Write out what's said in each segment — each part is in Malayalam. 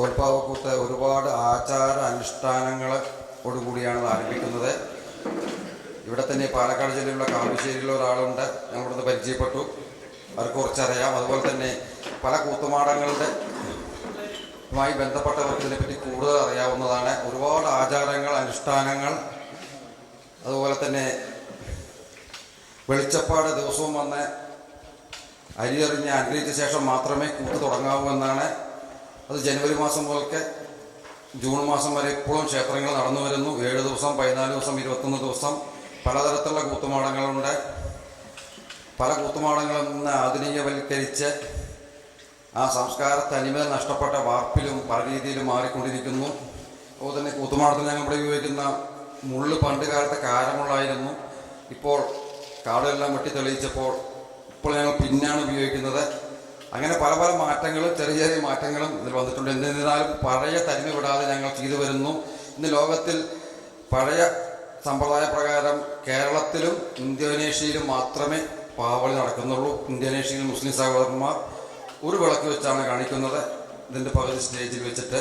തോൽപ്പാവക്കൂത്ത് ഒരുപാട് ആചാര അനുഷ്ഠാനങ്ങളോടുകൂടിയാണ് ആരംഭിക്കുന്നത്. ഇവിടെ തന്നെ പാലക്കാട് ജില്ലയിലുള്ള കാവശ്ശേരിയിലുള്ള ഒരാളുണ്ട്, ഞങ്ങളിവിടുന്ന് പരിചയപ്പെട്ടു, അവർക്ക് കുറച്ചറിയാം. അതുപോലെ തന്നെ പല കൂത്തുമാടങ്ങളുടെ മായി ബന്ധപ്പെട്ടവർക്ക് ഇതിനെപ്പറ്റി കൂടുതൽ അറിയാവുന്നതാണ്. ഒരുപാട് ആചാരങ്ങൾ, അനുഷ്ഠാനങ്ങൾ, അതുപോലെ തന്നെ വെളിച്ചപ്പാട് ദിവസവും വന്ന് അരിയെറിഞ്ഞ് അനുഗ്രഹിച്ച ശേഷം മാത്രമേ കൂത്ത് തുടങ്ങാവൂ എന്നാണ്. അത് ജനുവരി മാസം മുതൽക്ക് ജൂൺ മാസം വരെ ഇപ്പോഴും ക്ഷേത്രങ്ങൾ നടന്നു വരുന്നു. 7 ദിവസം, 14 ദിവസം, 21 ദിവസം പലതരത്തിലുള്ള കൂത്തുമാടങ്ങളുണ്ട്. പല കൂത്തുമാടങ്ങളും ഇന്ന് ആധുനികവൽക്കരിച്ച് ആ സംസ്കാര തനിമ നഷ്ടപ്പെട്ട വാർപ്പിലും പല രീതിയിലും മാറിക്കൊണ്ടിരിക്കുന്നു. അതുപോലെ തന്നെ കൂത്തുമാടത്തിൽ ഞങ്ങൾ ഇവിടെ ഉപയോഗിക്കുന്ന മുള്ള് പണ്ട് കാലത്തെ കാരമുള്ളായിരുന്നു. ഇപ്പോൾ കാടുകളെല്ലാം വെട്ടി തെളിയിച്ചപ്പോൾ ഇപ്പോൾ ഞങ്ങൾ പിന്നാണ് ഉപയോഗിക്കുന്നത്. അങ്ങനെ പല പല മാറ്റങ്ങളും, ചെറിയ ചെറിയ മാറ്റങ്ങളും ഇതിൽ വന്നിട്ടുണ്ട്. എന്നിരുന്നാലും പഴയ തനിമ വിടാതെ ഞങ്ങൾ ചെയ്തു വരുന്നു. ഇന്ന് ലോകത്തിൽ പഴയ സമ്പ്രദായ പ്രകാരം കേരളത്തിലും ഇന്തോനേഷ്യയിലും മാത്രമേ പാവളി നടക്കുന്നുള്ളൂ. ഇന്തോനേഷ്യയിൽ മുസ്ലിം സഹോദരന്മാർ ഒരു വിളക്ക് വെച്ചാണ് കാണിക്കുന്നത്. ഇതിൻ്റെ പകുതി സ്റ്റേജിൽ വെച്ചിട്ട്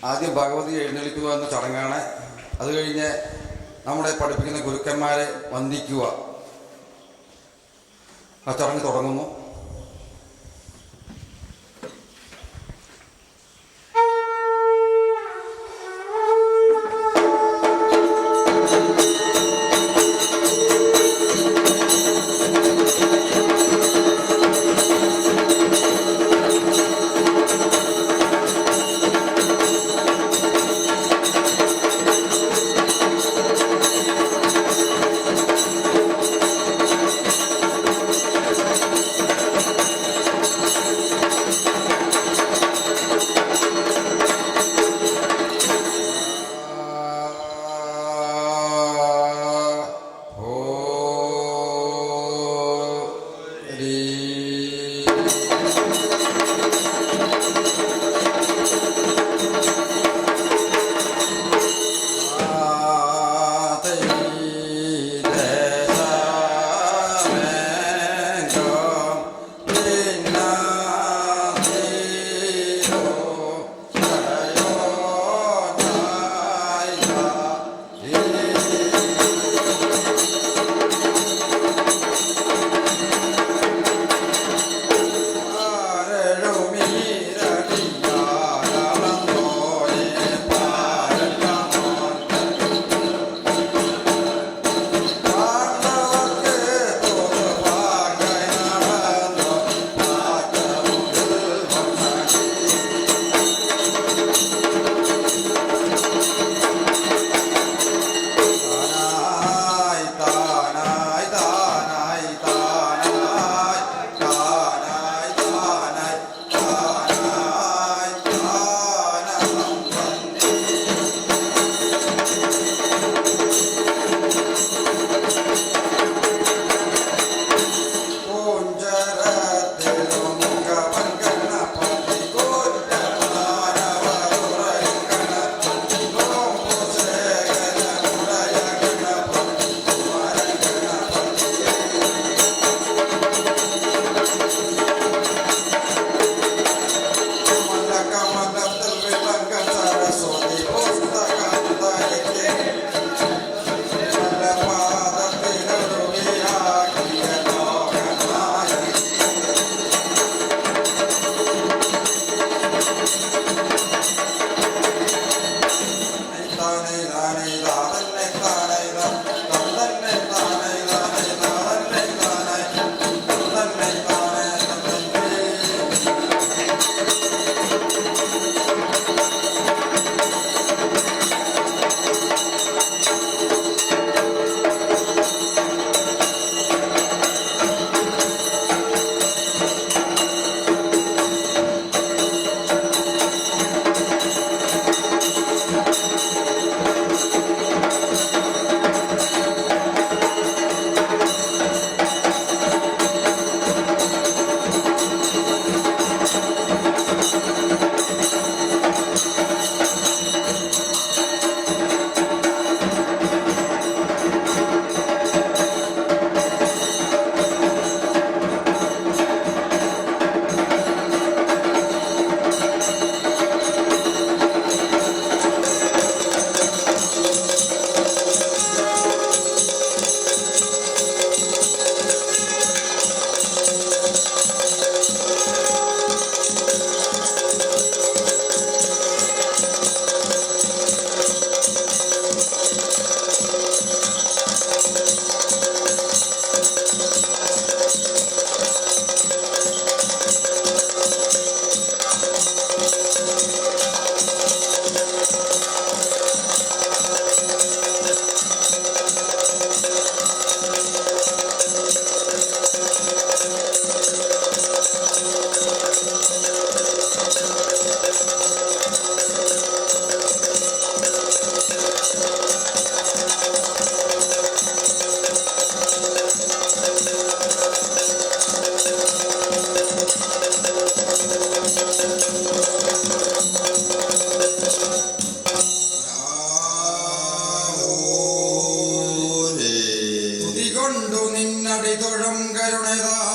ആദ്യം ഭഗവതി എഴുന്നള്ളിക്കുക എന്ന ചടങ്ങാണ്. അത് കഴിഞ്ഞ് നമ്മളെ പഠിപ്പിക്കുന്ന ഗുരുക്കന്മാരെ വന്ദിക്കുക, ആ ചടങ്ങ് തുടങ്ങുന്നു.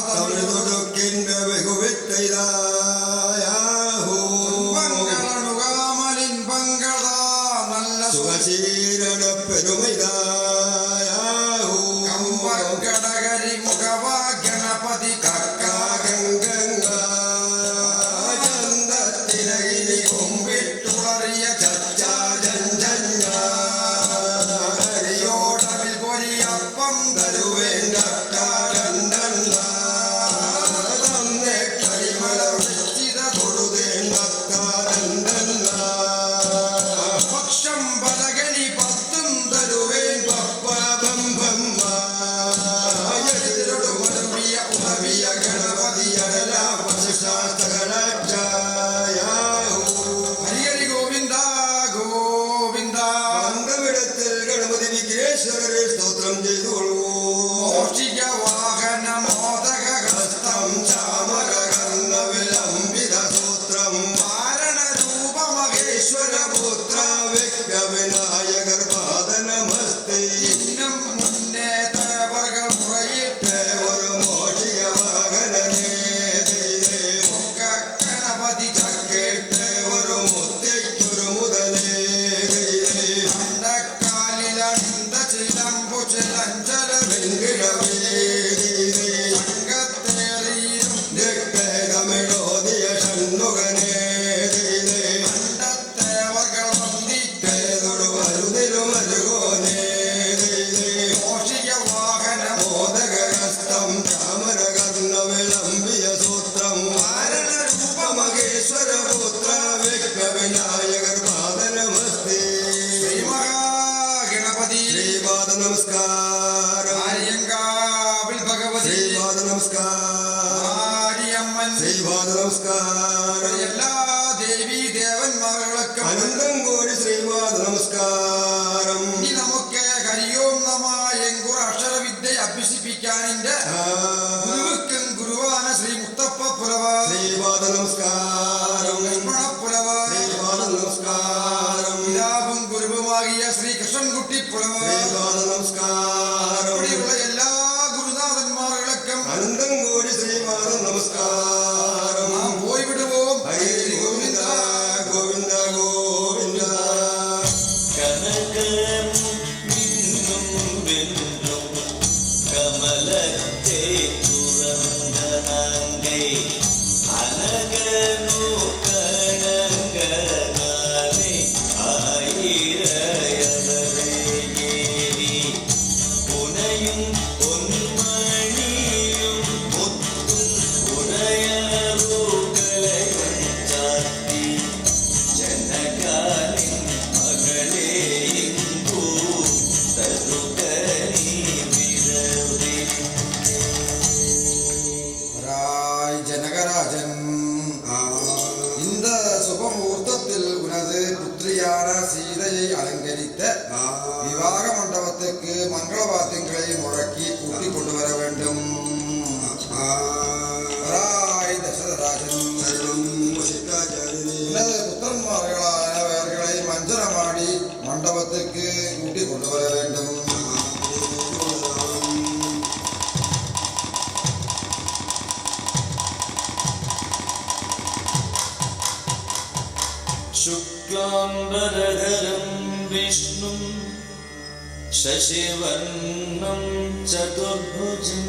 തമിഴ്തൊടുക്കിന്റെ സുഖശീലന പെരുമൈതായാഹൂ കടകരി മുഖവാ ഗണപതി ചന്തത്തിലകിനി കുമ്പിട്ടുളറിയ ചച്ചാജഞ്ചോടവിൽ പൊരിയപ്പം തരുവേണ്ട സ്തോത്രം ചെയ്തോളൂ മോഷിക വാഹന മോദക ഹസ്തം ചാമരകർണവിലംബിത സൂത്രം കാരണ രൂപ മഹേശ്വര പുത്ര വിഘ്നവിനായകർ പാദനമസ്തേ മുന്നേ തേവർഗ മുറയിട്ട് ഒരു മോഷിക വാഹനനേ ഗണപതി കേട്ട് ഒരു മുത്തയ്ക്കൊരു മുതലേ ചിലമ്പുചിലഞ്ചല തമിഴോദിയ ഷൺമുഖനേ ണ്ടത്തേവർകൾ വന്ദിക്കേതൊടു വരുതിരുമരുകോനേ മോഷിക വാഹന മോദകഹസ്തം ചാമരകർണവിലംബിയ സൂത്രം കാരണ രൂപ മഹേശ്വര പുത്ര വിഘ്നവിനായകർ പാദനമസ്തേ ശ്രീമഹാഗണപതി ശ്രീപാദ നമസ്കാരം ആര്യങ്കാവിൽ ഭഗവതി ശ്രീപാദ നമസ്കാരം ആര്യമ്മൻ ശ്രീപാദ നമസ്കാരം എല്ലാ ദേവീ ദേവന്മാർക്കും അനന്തം കോടി ശ്രീപാദ നമസ്കാരം ഇനി നമുക്ക് ഹരിയോം നമ എങ്കുറ അക്ഷരവിദ്യ അഭ്യസിപ്പിക്കാനിന്റെ ഗുരുവുക്കും ഗുരുവാന ശ്രീ മുത്തപ്പ പുലവ ശ്രീപാദ നമസ്കാരം ലക്ഷ്മണ പുലവ ശ്രീപാദ നമസ്കാരം പിതാവും ഗുരുവുമാകിയ ശ്രീ കൃഷ്ണൻകുട്ടി പുലവ ശ്രീപാദ നമസ്കാരം ഇവിടെയുള്ള എല്ലാ ഗുരുനാഥന്മാർക്കും അനന്തം കോടി ശ്രീപാദ നമസ്കാരം നാം പോയി വിടുவோம் ഹരി ഗോവിന്ദ ഗോവിന്ദ ഗോവിന്ദ കമലത്തെ തുറന്നേ അനകനു കണങ്ങളെ ആയിരയവരേരി പുനയും പൊന്മണിയും മുത്തും പുനയറുകളയും ചാത്തി ജനകാലിൻ മകളെ ഇങ്കൂ തരുകനി വിരവേ ജനകരാജൻ இந்த சுபமுகூர்த்தத்தில் உனது புத்திரியான சீதையை அலங்கரித்த விவாக மண்டபத்துக்கு மங்களவாத்தியங்களை முழக்கி கூட்டிக் கொண்டு வர வேண்டும். தசரராஜன் உனது புத்திரன்மார்களானவர்களை மஞ்சனமாடி மண்டபத்துக்கு கூட்டிக் கொண்டு வர வேண்டும். शुक्लाम्बरधरं विष्णुं शशिवर्णं चतुर्भुजं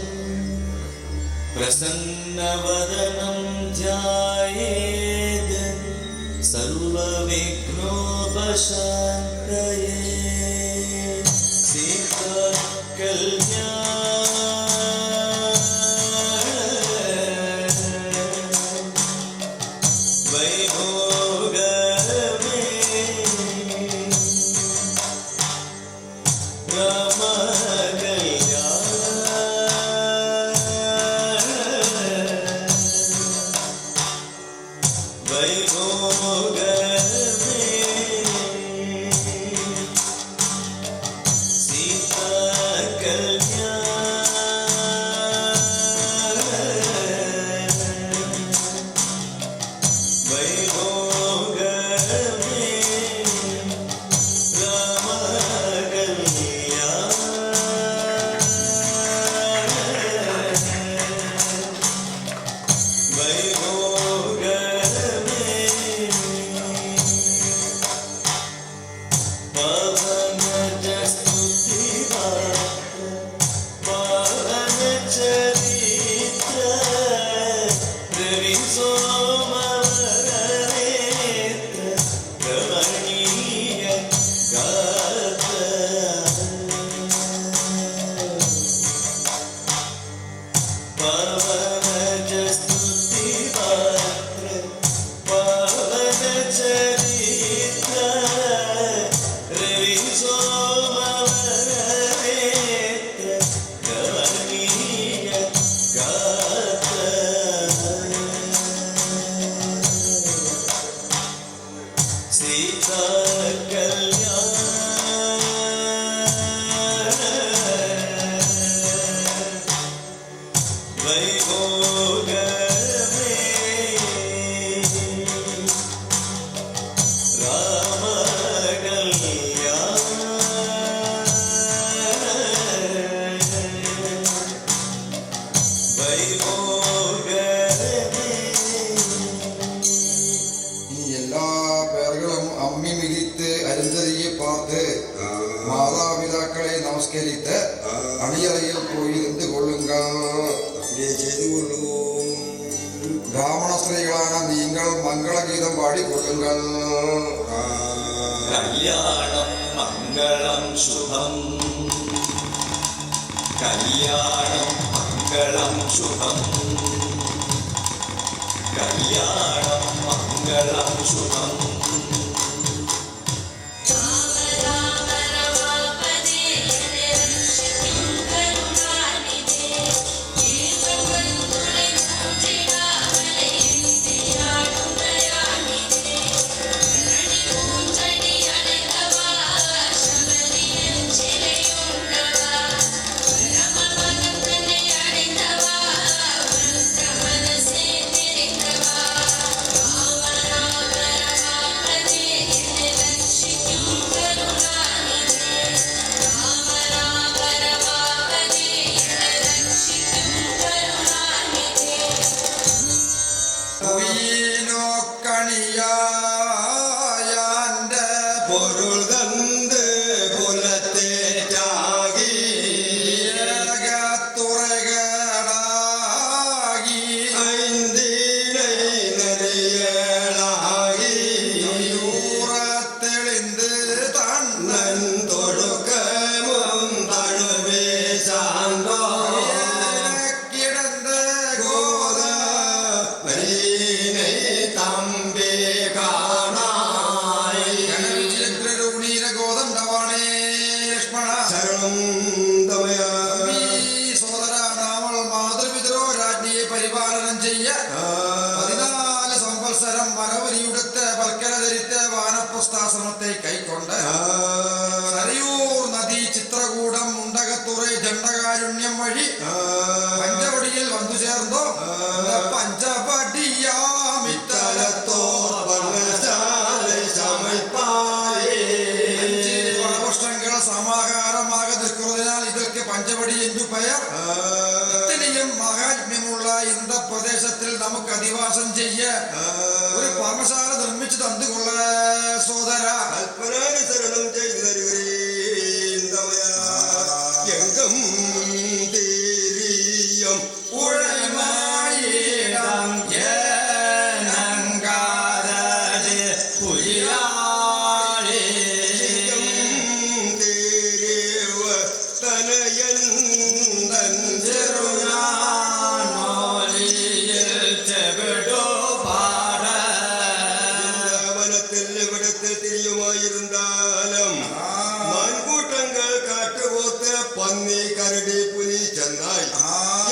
प्रसन्नवदनं ध्यायेत् सर्वविघ्नोपशान्तये सीताकल्याण பார்த்து மாதாபிதாக்களை நமஸ்கரித்து அணியறையில் போய் இருந்து கொள்ளுங்கள். அப்படியே செய்து கொள்ளுவோம். பிராமண ஸ்திரீகளான நீங்கள் மங்கள கீதம் பாடிக் கொள்ளுங்கள். கல்யாணம் மங்களம் சுபம் கல்யாணம் மங்களம் சுபம் கல்யாணம் மங்களம் சுபம் பொருள் தந்து குலத்தேற்றாகி துறைகளாகி ஐந்தீனை நெறியலாகி தெளிந்து தன்னன் நன் தொழுக்கமும் தழுவே சார்ந்தோ கிடந்த கோத மரீனை தம்பே காணாய் கோதண்டவானே லக்ஷ்மண சரணம் தமயா സോദര നമ്മൾ മാതൃപിതരോ രാജ്ഞിയെ പരിപാലനം ചെയ്യ 14 സംവത്സരം മരവരിയുടുത്ത് പൽക്കല ധരിത്ത് വാനപ്രസ്ഥാശ്രമത്തെ കൈക്കൊണ്ട് സരയൂർ നദി ചിത്രകൂടം മുണ്ടകത്തുറൈ ദണ്ഡകാരുണ്യം വഴി പഞ്ചവടിയിൽ വന്നു ചേർന്നോ പഞ്ചവടിയാമിത്തലത്തോ വർണ്ണശാலை சமைப்பாயே വർഷങ്ങൾ സമാഹാരமாக നിൽക്കുന്നതിനാൽ ഇതൊക്കെ പഞ്ചവടി എന്നു പെയർ. ഇത്രയും മഹാത്മ്യമുള്ള ഇന്ത പ്രദേശത്തിൽ നമുക്ക് അധിവാസം ചെയ്യ ഒരു പർണശാല നിർമ്മിച്ചു തന്നുകൊള്ള സോദര. கல்பனாரி சரணம் செய்து தருகிறேன் தமயா எங்கும் தேரியம் ഉഴമായിടം ഏനങ്കാരരെ പുലിയാളേ. தேரேவ தனயந்தன் ചെറുനാനോലിയിൽ ചെവിടു പാട. വനത്തിൽ ഇവിടത്തിൽ തിരിയുമായിരുന്നാലും മാൻകൂട്ടങ്ങൾ കാട്ടുപോത്ത് പന്നി കരടി പുലി ചെന്നായി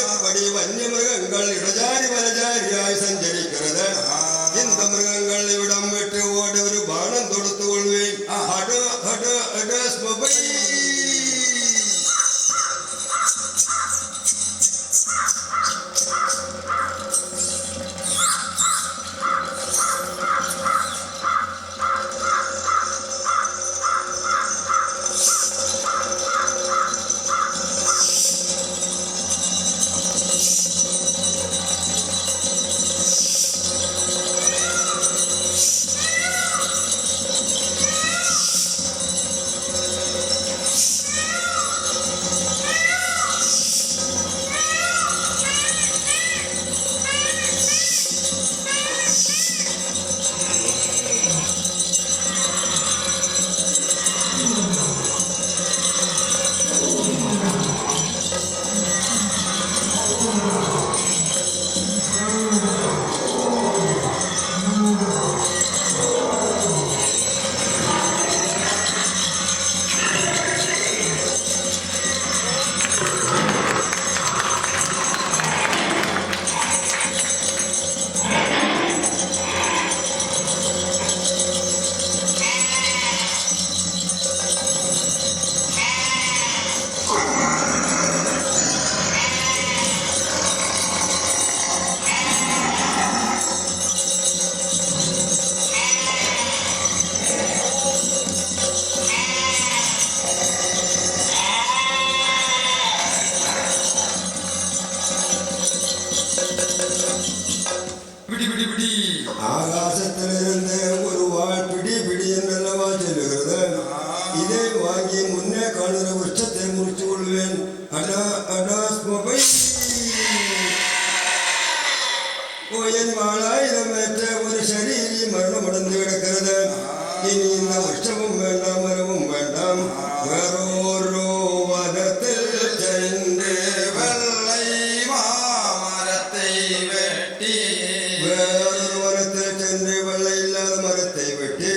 இப்படி വന്യമൃഗങ്ങൾ ഇടജാരി വലജാരിയായി സഞ്ചരിക്കുന്നത് இந்த மிருகங்கள் இവിடம் விட்டு ஓட ஒரு பானம் தொடுத்து கொள்வேன் ஆகாசத்திலிருந்து ஒரு வாழ் பிடி பிடி என்றல்லவா சொல்லுகிறது. இது വാങ്ങി മുന്നേ കാണുന്ന വൃക്ഷത്തെ മുറിച്ചുകൊള്ളുവേൻ. ഓയൻ വാളായുധമേറ്റ ഒരു ശരീരി മരണമടന്ന് കിടക്കരുത്. ഇനി ഇന്ന വൃക്ഷവും വേണ്ട, മരവും വേണ്ട. വേറോരോ വനത്തിൽ ചെന്ന് വേറൊരു വനത്തിൽ ചെന്ന് വെള്ളയില്ലാതെ മരത്തെ വെട്ടി.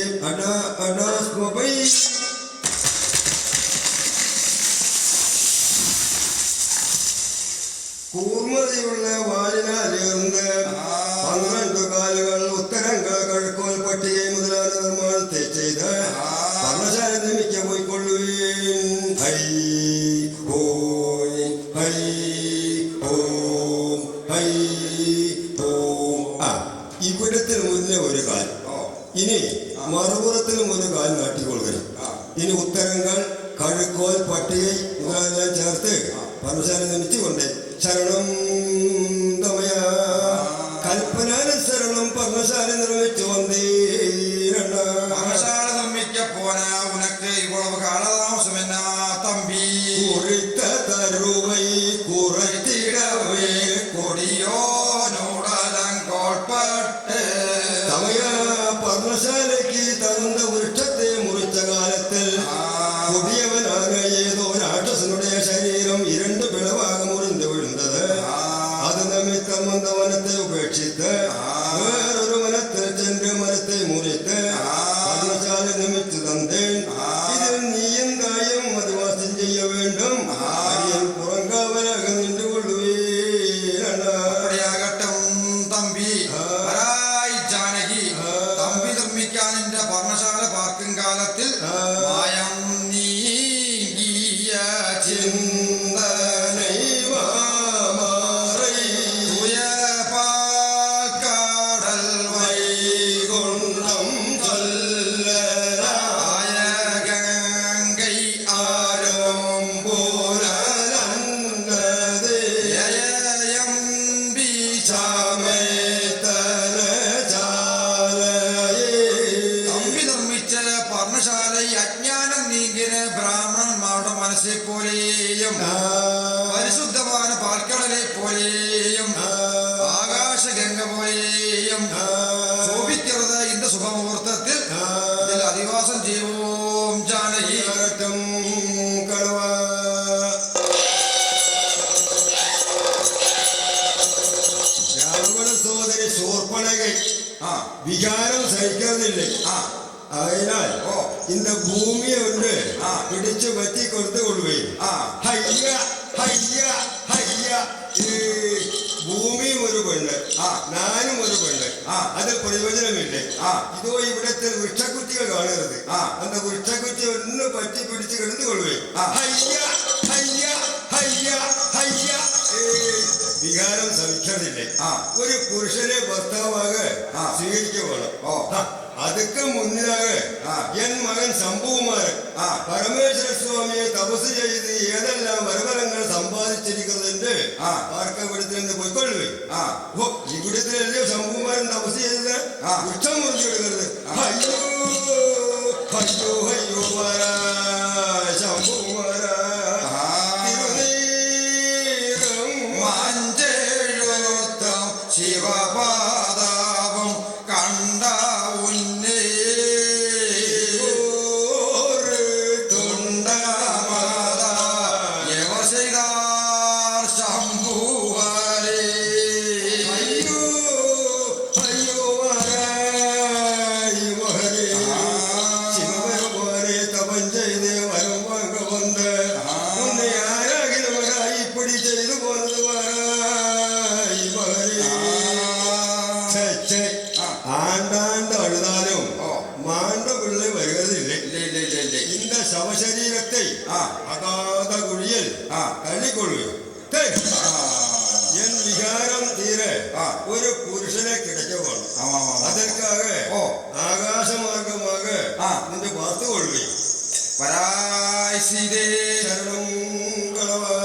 കൂർമതിയുള്ള വാലിനാലേർന്ന് 12 കാലുകൾ ഉത്തരങ്ങൾ കഴുക്കോൽ പട്ടികை മുതലായ നിർമ്മാണത്തെ ചെയ്ത് പർണശാല നിമിക്ക പോയിക്കൊള്ളുവീൻ. ഹൈ ഹോയ് ഹൈ ഓം ഹൈ ഓം. ഇവിടത്തിൽ മുന്നേ ഒരു കാൽ, ഇനി മറുപുറത്തിലും ഒരു കാൽ നാട്ടിക്കൊള്ളുക. ഇനി ഉത്തരങ്ങൾ കഴുക്കോൽ പട്ടികை മുതലായ ചേർത്ത് പർണശാല നിമിച്ചുകൊണ്ട് ശരണം തമയ കൽപ്പനാനുസരണം പർണശാല നിർമ്മിച്ചു വന്നീരണ. പർണശാല നിർമ്മിക്ക പോന ഉനക്ക് ഇവളവ് കാലതാമസമെന്നാ തമ്പി. കുറിത്ത തരുവൈ കുറച്ചിടവേ കൊടിയോനോടലങ്കോൾപ്പെട്ട് തമയ പർണശാലയ്ക്ക് തന്ന വൃക്ഷത്തെ മുറിച്ച കാലത്തിൽ പുതിയവനാണ് ഏതോ രാക്ഷസനുடைய ശരീരം 2 പിളവാകെ മുറിഞ്ഞു വീഴുന്നത്. അത് നിമിത്തം വനത്തെ ഉപേക്ഷിത്ത് വേറൊരു വനത്തിൽ ചെന്ന് മരത്തെ മുറിത്ത് പർണശാല നിർമ്മിച്ചു തന്നേൻ. ഇതിൽ നീയും തായും അധിവാസം ചെയ്യ വേണ്ടും. അരിയൻ പുറങ്കാവലാക നിന്നുകൊള്ളുവീരണ. തമ്പി ജാനകി തമ്പി നിർമ്മിക്കാൻ എന്റെ പർണശാല പാർക്കും കാലത്തിൽ മായം നീങ്ങിയ ചിന്തനൈവാമറൈ വൈകുണ്ഠം ചൊല്ലരായ ഗംഗൈ ആരം പോലന്നതേ യം ബീജാമേതന ജാലയേ. തമ്പി നിർമ്മിച്ച പർണശാല അജ്ഞാനം നീങ്ങിയ ബ്രാഹ്മണന്മാരുടെ മനസ്സെ പോലെയും പരിശുദ്ധമായ പാൽക്കടലെ പോലെയും ആകാശഗംഗ പോലെയും ശോഭിക്കരുത്. ഇന്ന് ശുഭമുഹൂർത്തത്തിൽ ഇതിൽ അധിവാസം ചെയ്യും ജാനകി. കടവ രാവണ സോദരി ശൂർപ്പണകൈ വികാരം സഹിക്കുന്നില്ലേ? അതിനാൽ இந்த ഭൂമിയെ ഉണ്ട് പിടിച്ചു പറ്റി കൊടുത്തു കൊള്ളുകയും ഹയ്യ ഹയ്യ ഹയ്യ. ഭൂമിയും ഒരു പെണ്ണ്, ഞാനും ഒരു പെണ്ണ്. അതിൽ പ്രയോജനമില്ലേ? ഇതോ ഇവിടത്തെ വൃക്ഷക്കുറ്റികൾ കാണരുത്. അന്ന വൃക്ഷക്കുറ്റി ഒന്ന് പറ്റി പിടിച്ച് കിടന്നു കൊള്ളുകയും ഹയ്യ ഹയ്യ ഹയ്യ ഹയ്യ. വികാരം സഹിക്കുന്നില്ലേ? ഒരു പുരുഷനെ ഭർത്താവാകെ സ്വീകരിക്കുക വേണം. അതൊക്കെ മുന്നിലാകെ എൻ മകൻ ശംഭുകുമാരൻ പരമേശ്വര സ്വാമിയെ തപസ് ചെയ്ത് ഏതെല്ലാം വരഫലങ്ങൾ സമ്പാദിച്ചിരിക്കുന്നതിന്റെ ആർക്കവിടത്തിൽ നിന്ന് പോയിക്കൊള്ളുകയും ഇവിടത്തിലല്ലേ ശംഭുകുമാരൻ തപസ് ചെയ്തത്? വൃക്ഷം മുറിച്ചെടുക്കരുത്. അയ്യോ അയ്യോ അയ്യോ മാരാ ശംഭുകുമാര. ശിവപാദാവും കണ്ട ഉന്നേ തുണ്ടമാതാ എവർ ചെയ്താർ ശംഭുവരേ. അയ്യോ അയ്യോ ശിവപരമാരെ തപം ചെയ്ത് വരം വാങ്ങ വന്ന് ഒന്ന് ആരാകിനവരായി ഇപ്പടി ചെയ്തു പോന്നത് ആണ്ടാണ്ട് അഴുതാലും മാണ്ട പിള്ളை വരുകയില്ലേ? இந்த ശവശരീരത്തെ അഗാധ കുഴിയിൽ തള്ളിക്കൊള്ളുക. എൻ വികാരം തീരെ ഒരു പുരുഷനെ കിടക്കുവാണ്. അതற்காக ആകാശമാർഗமாக നിന്റെ പാർത്തുകൊള്ളുകയും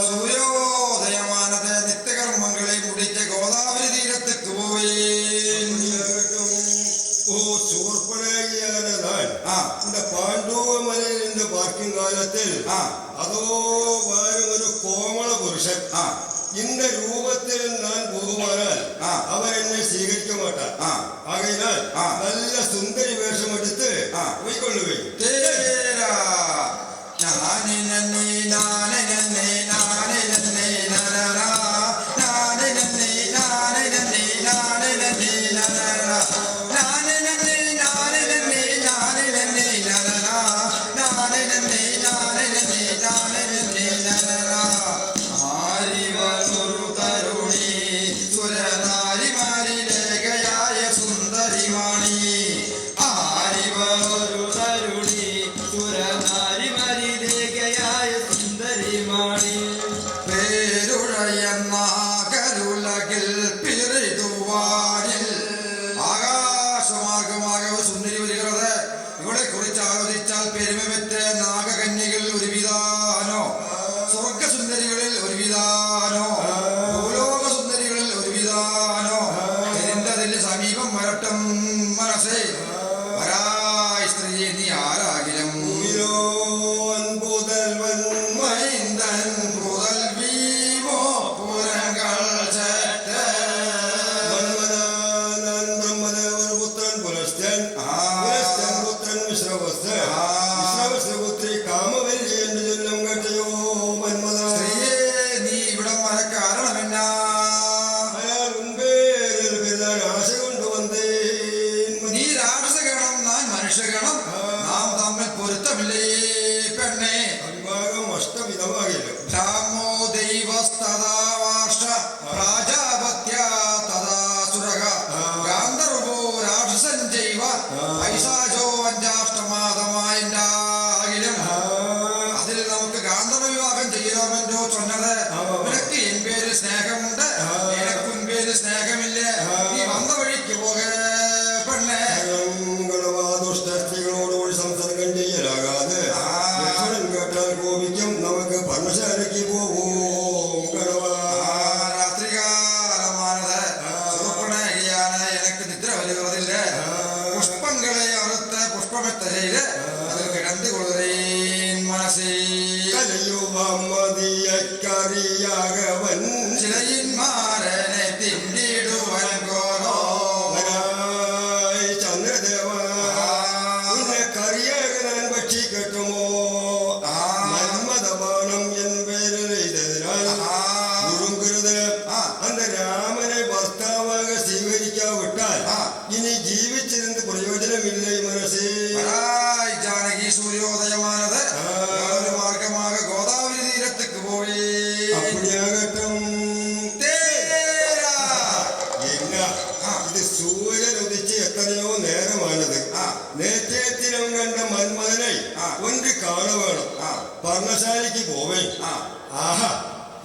സൂര്യോദയമാനത് നിത്യകർമ്മങ്ങളെ മുടിച്ച് ഗോദാവരി തീരത്തേക്ക് പോവുകയും சூர்பனகியான நான் இந்த பாண்டவ மலையில் இந்த பார்க்கின்ற வருங்காலத்தில் அதோ வரும் ஒரு கோமள புருஷன் இந்த ரூபத்தில் நான் போகுமானால் அவர் என்னை സ്വീകരിக்க மாட்டார். ஆகையினால் நல்ல சுந்தரி வேஷம் எடுத்து போய்கொள்ளுவேன்.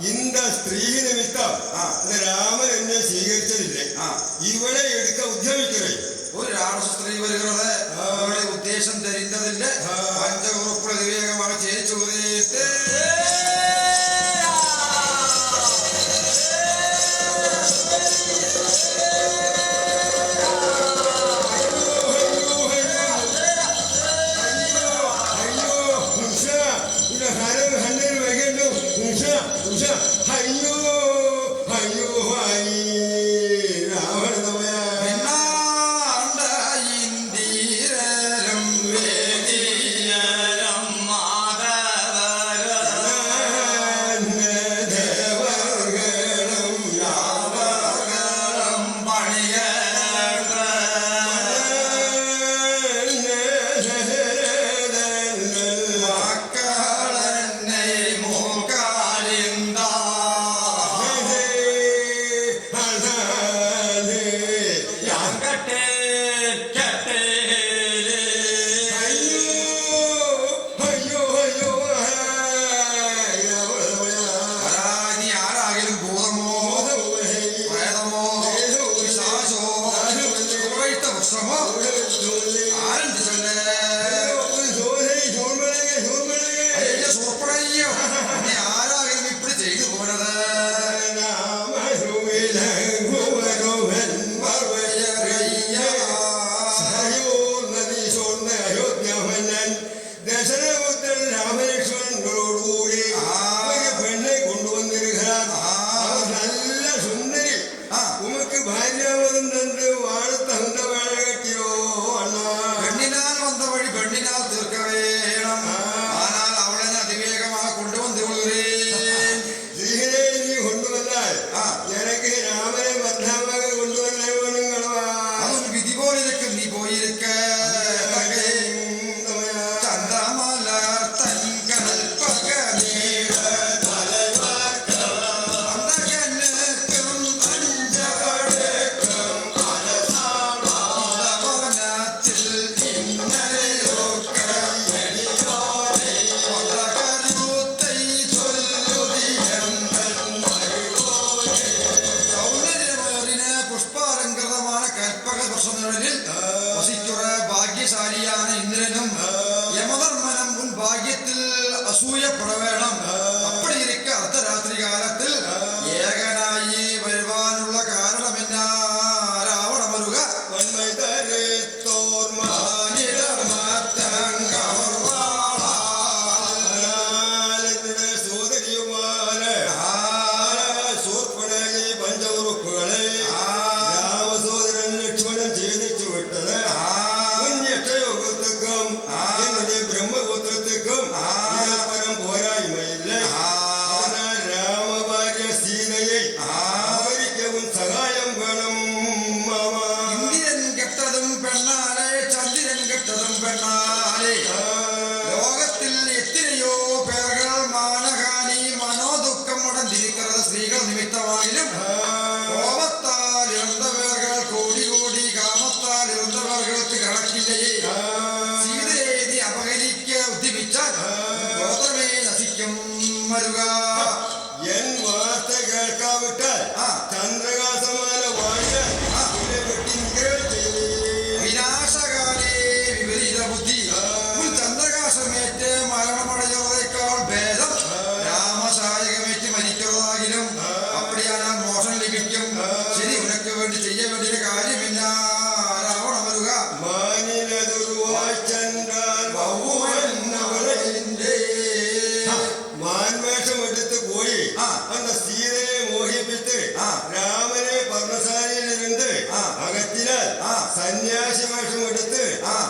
இந்த സ്ത്രീ നിമിത്തം രാമൻ എന്നെ സ്വീകരിച്ചതില്ലേ ഇവളെ എടുക്ക ഉദ്യമിக்கிறേ ഒരു രാക്ഷസ സ്ത്രീ വരുന്നത് അവരുടെ ഉദ്ദേശം തരുന്നതിന്റെ പഞ്ചകുറുപ്പ് വിവേകമാണ് ചേച്ചു അസൂയപ്പെടവേണം. അപ്പടി ഇരിക്ക അർദ്ധരാത്രി കാലത്തിൽ ഏകനായി വരുവാനുള്ള കാരണമെന്നാ രാവണമരുക സോദരിയുമാരെ ശൂർപ്പണകി പഞ്ചവറുപ്പുകളെ രാമസോദരൻ ലക്ഷ്മണൻ ഛേദിച്ചു വിട്ടത് യക്ഷയോഗത്തിക്കും എന്നുടെ ബ്രഹ്മപുത്രത്തിക്കും പരം പോരായ്മയില്ല. അതിനാൽ രാമഭാര്യ സീതയെ അവരിക്കവും സഹായം വേണം. ഇന്ദിരൻ കെട്ടതും പെണ്ണാലെ ചന്ദ്രൻ കെട്ടതും പെണ്ണാലെ ലോകത്തിൽ എത്രയോ പേർകൾ മാനഹാനി മനോദുഃഖം ഉടന്തിരിക്കുന്നത് സ്ത്രീകൾ നിമിത്തമായാലും കോപത്താൽ ഇറന്തവர்கள் കോടി കോടി കാമത്താൽ ഇറന്തവർക്ക് കണക്കില്ലയേ. സീതയെ നീ അപഹരിക്ക ഉദ്യമിച്ചാൽ ഗോത്രമേ നശിക്കും മരുക. എൻ വാർത്ത കേൾക്കാവിട്ടാൽ ചന്ദ്രകാസമാന വാഴ വെട്ടി നിഗ്രഹം ചെയ്യേ. വിനാശകാലേ വിപരീത ബുദ്ധി മുൻ ചന്ദ്രകാശമേറ്റ് മരണമടയുന്നതേക്കാൾ ഭേദം രാമസായകമേറ്റ് മരിക്കുന്നതാകിലും. അപ്പടിയാനാൽ മോശം ലഭിക്കും. ശരി, ഉനക്ക് വേണ്ടി ചെയ്യ വേണ്ടിയ കാര്യമില്ല രാവണ വരുക. മാൻവേഷം എടുത്ത് പോയി അന്ന് സീതയെ മോഹിപ്പിച്ച് രാമനെ പർണശാലയിലിരുന്ന് അകറ്റിനാൽ സന്യാസി വേഷം എടുത്ത്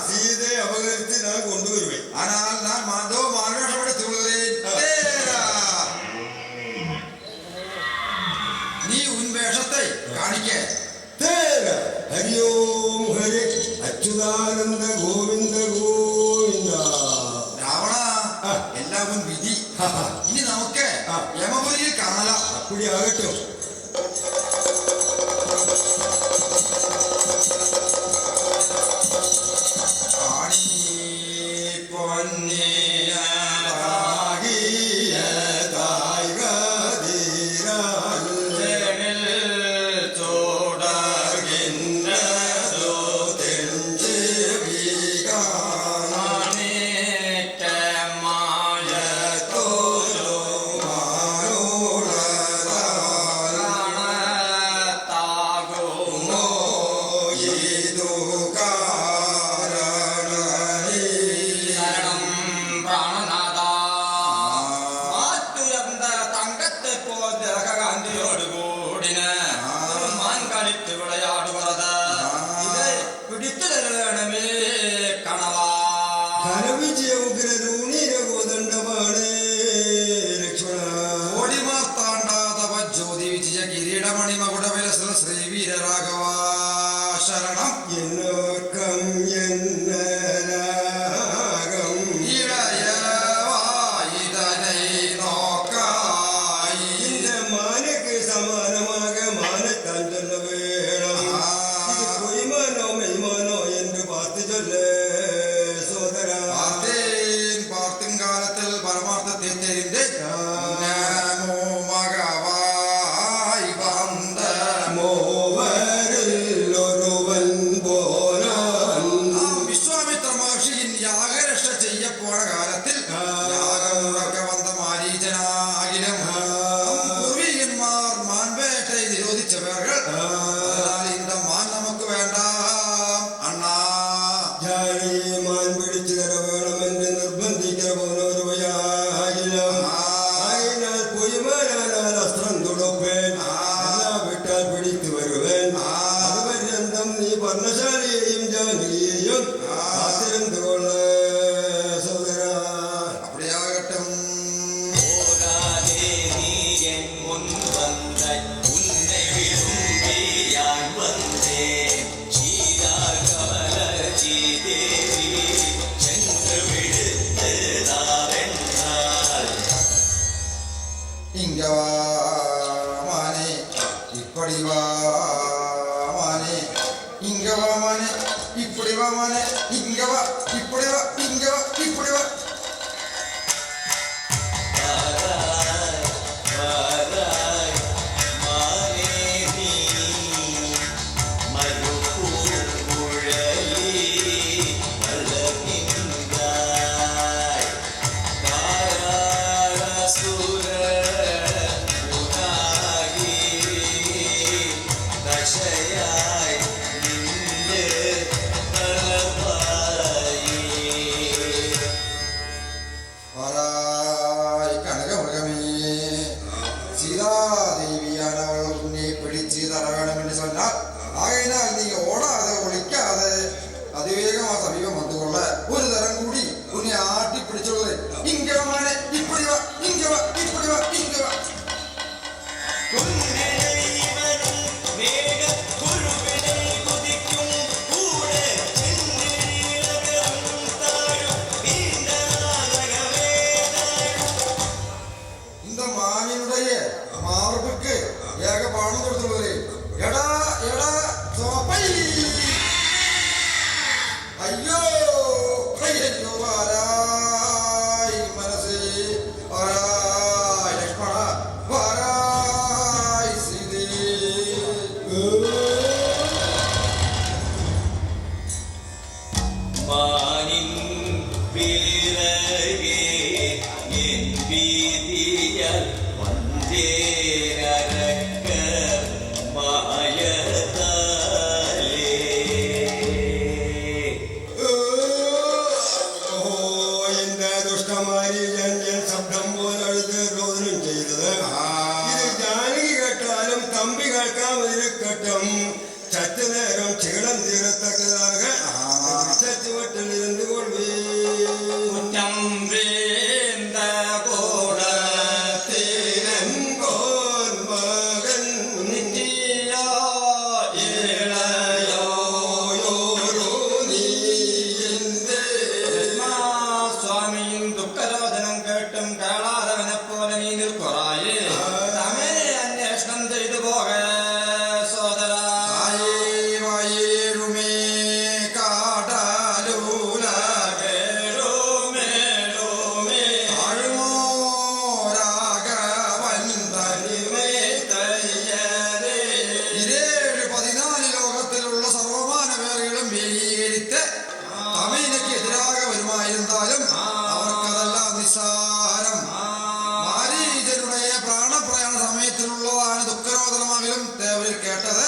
സീതയെ അപകരിച്ച് ഞാൻ കൊണ്ടുവരുവേ. ஆனால் நான் மான்வேஷம் எடுத்து கொள்கிறேன். നീ ഉൻ വേഷത്തെ കാണിക്ക. ഹരി ഓം ഹരി അച്യുതാനന്ദ ഗോവിന്ദ ഗോവിന്ദ. രാവണ, എല്ലാം ഉൻ വിധി. ഇനി നമുക്ക് യമപുരിയിൽ കാണലാം. അപ്പടി ആകട്ടോ. கனகமൃഗமே சீதாதேவியான உன்னை பிடிச்சு தர வேண்டும் என்று சொன்னார். ஆகையினால் நீ ஓடாத ஒழிக்காத அதிவேகமா சமீபம் வந்து கொள்ள ஒரு தரம் கூடி உன்னை ஆட்டி பிடிச்சுள்ளது. இங்க வானே, இப்படி வா, இங்க வா, இப்படி வா, இங்க வா. இந்த மானினுடைய மார்புக்கு ஏக பானம் கொடுத்துள்ளது. எடா எடா சோப்பை. ஐயோ ஐயோ வாராய் മനസ്സേ വാരായ് ലക്ഷ്മണ വാരായ് സീതേ. மானின் பிறகே என் வீதியல் வந்தேரக்க மாயதாலே. എന്റെ ദുഷ്ടമാരി ഞാൻ ശബ്ദം പോലെ അഴുത് രോദനം ചെയ്തത്. ഇത് ജാനകി കേട്ടാലും തമ്പി കേൾക്കാതിരിക്കട്ടും ചറ്റുനേരം ക്ഷീണം തീരത്തക്കதாக ചച്ചുവട്ടിലിരുന്ന് കൊള്ളേ. സ്വാമിയും ദുഃഖരോധനം കേട്ടും കേളാതവനെ പോലെ നീ നിൽക്കുറായി തമേനെ അന്വേഷണം ചെയ്തു പോക സോദര. വായേഴുമേ കാടാലൂല താഴുമോ രാഘവൻ തനിമേ തയ്യരേ. 14 ലോകത്തിലുള്ള സർവമാനവേറികളും വേലീകരിച്ച് തമേനയ്ക്ക് എതിരാകെ വരുമായിരുന്നാലും അവർക്കതെല്ലാം നിസ്സാരം. മാരീചരുടെ പ്രാണപ്രയാണ സമയത്തിലുള്ളതാണ് ദുഃഖരോധനമാകലും ദേവരിൽ കേട്ടത്.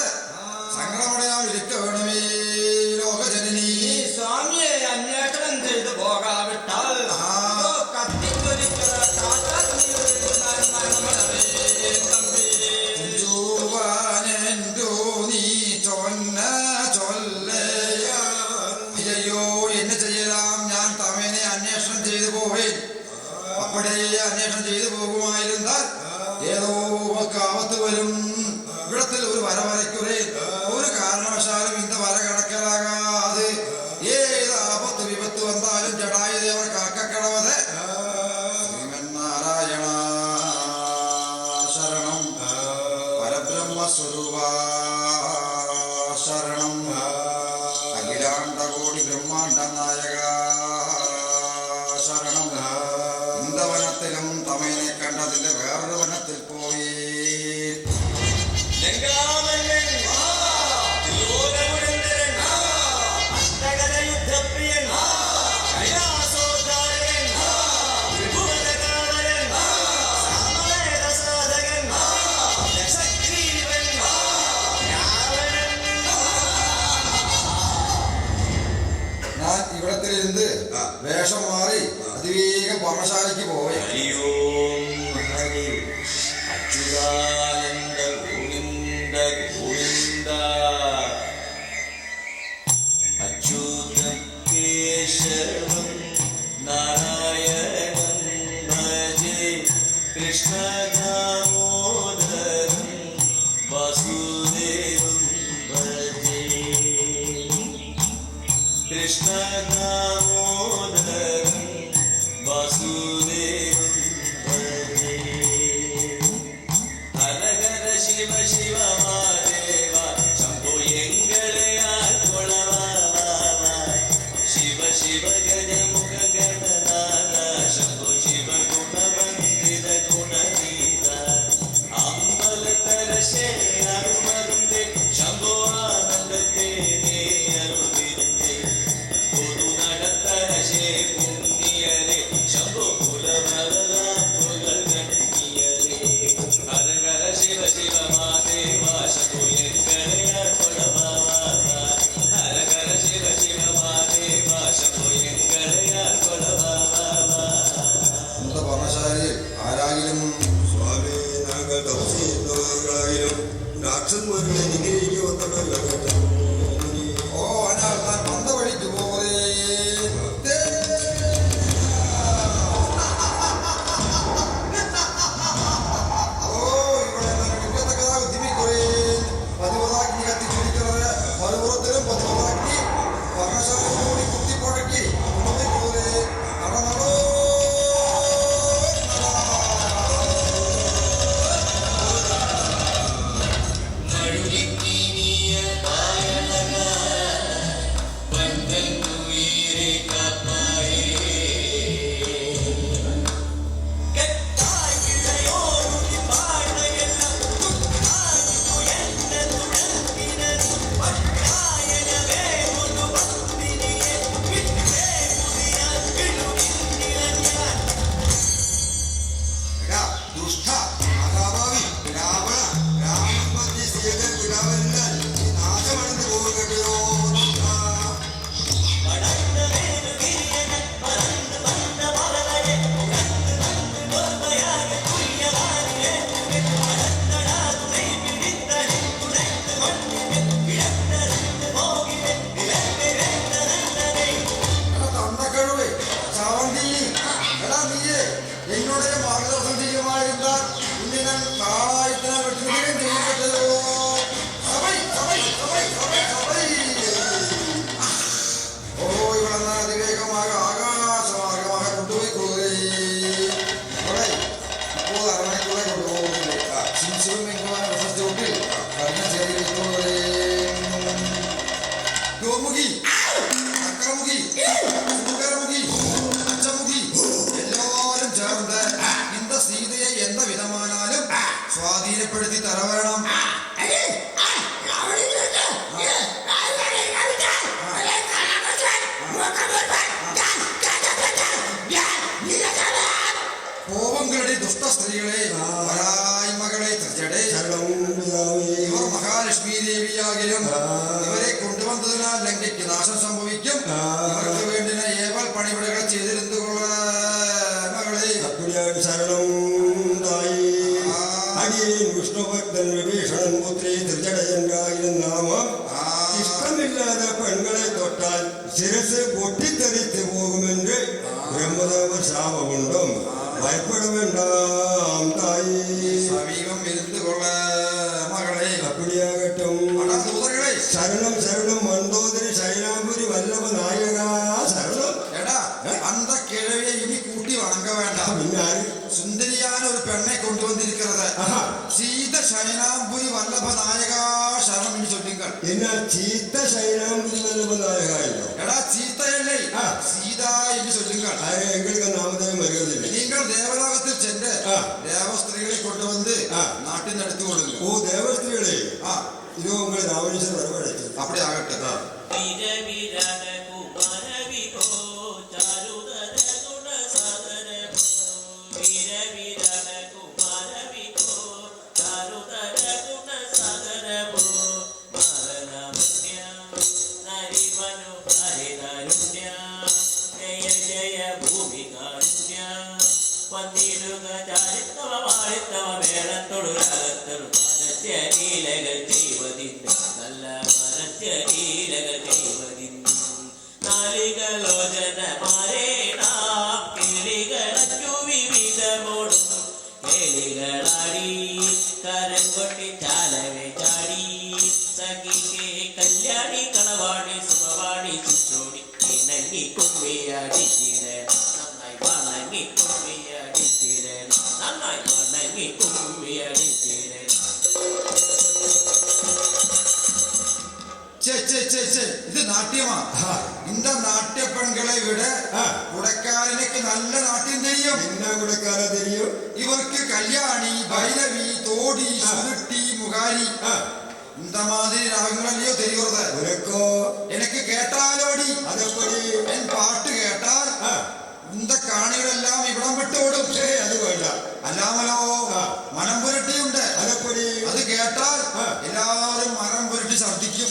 സങ്കടമടയാൽ ഇരിക്ക വേണമേ ലോകജനനീ. ഈ സ്വാമിയെ അന്വേഷണം ചെയ്തു പോകാവിട്ടാൽ കത്തിക്കൊരിക്കുന്ന ചുവനെന്തു നീ ചൊന്ന ചൊല്ലയാ. അയ്യോ എന്നെ ചെയ്യലാം, ഞാൻ തമേനെ അന്വേഷണം ചെയ്തു പോവേ. അപ്പടേ അന്വേഷണം ചെയ്തു പോകുമായിരുന്നാൽ ഏതോ കാവത്ത് വരും. ഇവിടത്തിൽ ഒരു വര വരയ്ക്കുറേ. ഒരു കാരണവശാലും ഇന്ന വര കണക്കലാകാതെ ഏത് ആപത്ത് വിപത്ത് വന്നാലും ജടായുദേവർ കാക്കക്കടവത്. ശ്രീമന്നാരായണ ശരണം പരബ്രഹ്മസ്വരൂപ ശരണം അഖിലാണ്ടകോടി ബ്രഹ്മാണ്ട നായക ശരണം. இந்த വനത്തിലും തമേനെ കണ്ടതിന്റെ വേറൊരു വനത്തിൽ പോയി. ഞാൻ ഇവിടത്തിലിരുന്ന് വേഷം മാറി അതിവേഗം പർമ്മശാലയ്ക്ക് പോയി. ഹരിയോം ഹരി അച്യുതാനന്ദ ഗോവിന്ദ ഗോവിന്ദ അച്യുത കേശവം നാരായണം ഭജേ കൃഷ്ണ ദാമോദരം വാസുദേവം ഭജേ കൃഷ്ണ ദാമോദരം വാസുദേവം ഭജേ. ഹര ഹര ശിവ ശിവ മഹാദേവ ശംഭോ എങ്കളെ ആൾക്കൊളവാ. ശിവ ശിവ ഗജമുഖ ഗണനാഥ ശംഭോ ശിവ ഗുണവന്ദിത ഗുണനീത അമ്പലതരശേ അരുമ പർണശാലയിൽ ആരാകിലും സ്വാമി ഞങ്ങൾ തപസ്സെയ്യുന്നവരായാലും രാക്ഷന്മാരുടെ നിഗ്രഹിക്ക് വന്നവരാകട്ടെ. ഓ അതിനാൽ താൻ വന്ന വഴിക്ക് പോകേ എന്നോട് മാർഗദർശനം ചെയ്യുമായിരുന്നാൽ ഇന്ന് ഞാൻ കാളായത്തിനാൽ വെട്ടുകയും ചെയ്യപ്പെട്ടതോ. ഓ ഇവിടെ അതിവേഗமாக ആകാശമാർഗமாக കൊണ്ടുപോയിക്കൊള്ളുകയും അവിടെ ഇപ്പോൾ അരമണിക്കൂടെ കൊണ്ടുപോകുന്നില്ല. ശിശുവും എങ്ങുവാൻ പ്രശസ്തിയോട്ടിൽ കർണ ചേരിക്കൊള്ളുകയും ഗോമുഖി അക്രമുഖി സുന്ദരമുഖി അച്ചമുഖി എല്ലാവരും ചേർന്ന് ഇന്ത സീതയെ എന്ത വിധമാനാലും സ്വാധീനപ്പെടുത്തി തരവേണം. കോപങ്ങളുടെ ദുഷ്ട സ്ത്രീകളെ പരായ്മകളെ തൃച്ചടെ ഇവർ മഹാലക്ഷ്മി ദേവിയാകിലും ഇവരെ കൊണ്ടുവന്നതിനാൽ ലങ്കയ്ക്ക് നാശം സംഭവിക്കും. ഇവർക്ക് വേണ്ടിന ഏവൽ പണിവിടകൾ ചെയ്തിരുന്നുകൊള്ള മകളെ ശരണം തായി അടിയൻ വിഷ്ണുഭക്തൻ വിഭീഷണൻ പുത്രി തൃജടയൻകായും നാമം ഇഷ്ടമില്ലാതെ പെൺകളെ തൊട്ടാൽ ശിരസ് പൊട്ടിത്തെറിച്ചു പോകുമെന്ന് ബ്രഹ്മദേവ ശാപമുണ്ടും ഭയപ്പെടുവേണ്ടാം തായി. സമീപം ഇരുന്നുകൊള്ള മകളെ അപ്പിടിയാകട്ടും ശരണം ശരണം മണ്ടോദരി ശൈലാംബുരി വല്ലഭ നായക ശരണം. എടാ അന്ത കിഴവിയെ ഇനി കൂട്ടി വണങ്ക വേണ്ട. സുന്ദരിയാന ഒരു പെണ്ണെ കൊണ്ടുവന്നിരിക്കുന്നത് സീത ശൈനാംബുരി വല്ലഭ നായക ശരണം എന്ന് ചൊല്ലുങ്കൾ. എന്നാ ചീത്ത ശൈലാംബുരി വല്ലഭ നായകല്ലോ. എടാ ചീത്തയല്ലേ സീത എന്ന് ചൊല്ലുങ്കൾ. എங்களுக்கு നാമദേവം വരുന്നില്ല. നിങ്ങൾ ദേവലോകത്തിൽ ചെന്ന് ദേവസ്ത്രീകളെ കൊണ്ടുവന്ന് നാട്ടിനടുത്ത് കൊടുക്കുക. ഓ ദേവസ്ത്രീകളെ ഇതോ ഉങ്ങൾ രാവണീശ്വരൻ വരവழைച്ചു. അപ്പടി ആകട്ടെ. കല്യാണി കളവാടി സുമവാടി ചുറ്റോടി ഇണങ്ങി കുമ്മിയടിച്ചിടണം നന്നായി വണങ്ങി കുമ്മിയടിച്ചിടണം നന്നായി വണങ്ങി കുമ്മിയടിച്ചിടണം. ഇത് നാട്യമാ. இந்த നാട്യ പെൺകളെ വിട കുടക്കാരനക്ക് നല്ല നാട്യം തെരിയും. എന്നാ കുടക്കാരെ തെരിയും? ഇവർക്ക് കല്യാണി ഭൈരവി തോടി സുരുട്ടി മുഖാരി இந்த மாதிரி രാഗങ്ങളല്ലയോ തെരിയുന്നത്. ഉനക്കോ? എനിക്ക് കേട്ടാലോടി. അതെപ്പടി? എൻ പാട്ട് കേട്ടാൽ இந்த കാണികളെല്ലാം ഇവിടം വിട്ടോടും. അത് വേണ്ട. അല്ലാമലോ മനം പുരട്ടിയുണ്ട്. അതെപ്പടി? അത് കേട്ടാൽ എല്ലാവരും മനം പുരട്ടി ഛർദിക്കും.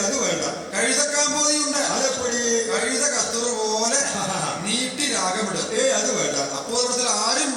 അത് വേണ്ട. കഴുതക്കാമ്പോതിയുണ്ട്. അതെപ്പടി? കഴുത കത്തുറ പോലെ നീട്ടി രാഗമിടും. അത് വേണ്ട. അപ്പോൾ ആരും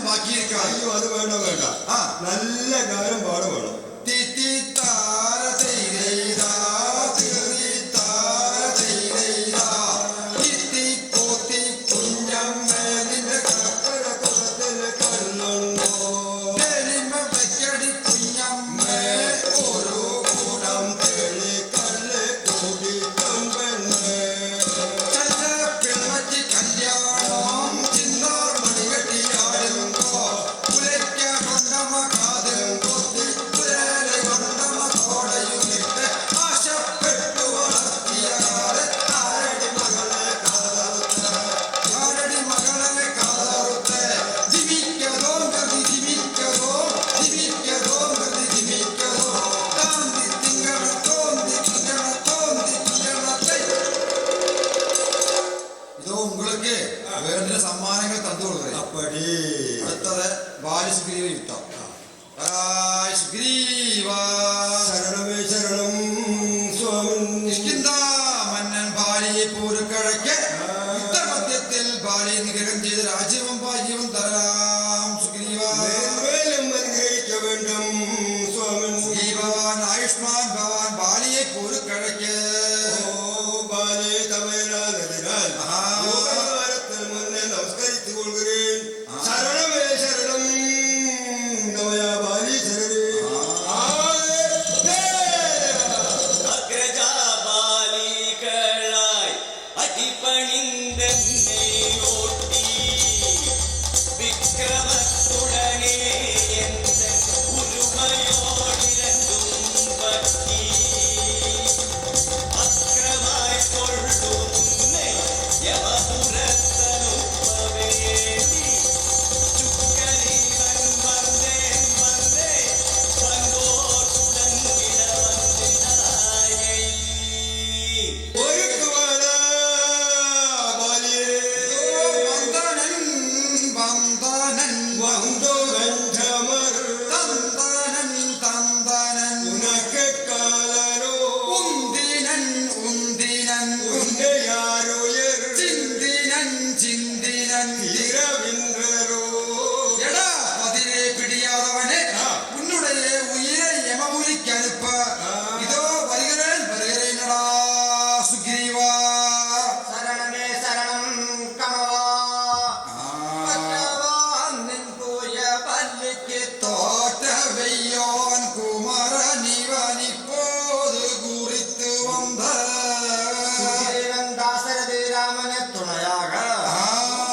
ബാലി. അടുത്തത് ബാലി സുഗ്രീവ യുദ്ധം. സുഗ്രീവ ശരണമേ ശരണം സ്വാമി. നിഷ്കിന്ത മന്നൻ ബാലിയെ പോരുക്കഴയ്ക്ക് യുദ്ധമധ്യത്തിൽ ബാലിയെ നിഗ്രഹം ചെയ്ത് രാജ്യവും ഭാഗ്യവും തരാം സുഗ്രീവ. മേൽമേലും അനുഗ്രഹിക്ക വേണ്ടും സ്വാമി. സുഗ്രീവൻ ആയുഷ്മാൻ ഭവാൻ ബാലിയെ പോരുക്കഴയ്ക്ക്. ഓ ബാലേ തമയനാഥനാൽ ഭൂപരിവാരത്തിൽ മുന്നേ നമസ്കരിച്ചു കൊള്ളുകേൻ. ശരണമേ ശരണം നമയ ബാലി ശരണേ. അഗ്രജാബാലികളായി അടിപണിന്തെന്നെ ഓട്ടി വിക്രമത്തുടനെ എന്റെ ഉരുമയോടിരണ്ടും പറ്റി അക്രമായി കൊള്ളുന്നേ യവപുരത്തനുപ്പവേലി ചുക്കരീവൻ വന്നേ വന്നേ വന്നോട്ടുടൻ കിടവന്നിനായി ഒരുക്കുവാനാ ബാലിയേ. വന്ദനൻ വന്ദനൻ വന്ദോ ഗന്ധമർ തന്ദനൻ തന്ദനൻ ഉനക്കാലോ ഉന്ദിനൻ ഉന്ദിനൻ ഉന്നയാരുയർ ചിന്തിനൻ ചിന്തിനൻ. തിരവിന്ദ്രരോ. എടാ പതിരെ പിടിയാതവനെ ഉന്നുடைய ഉയിരെ യമപുരിക്കനുപ്പ. ഇതോ വരുகிறேன் വരുகிறேനടാ സുഗ്രീവ. ശരണമേ ശരണം കണവാ. ഭഗവാൻ നിൻ പൂയ പല്ലിക്ക് തോറ്റ വെയ്യോൻ കുമരനിവനിപ്പോത് കുറിത്ത് വന്ന സുഗ്രീവൻ ദാശരഥി രാമനെ തുണയാക.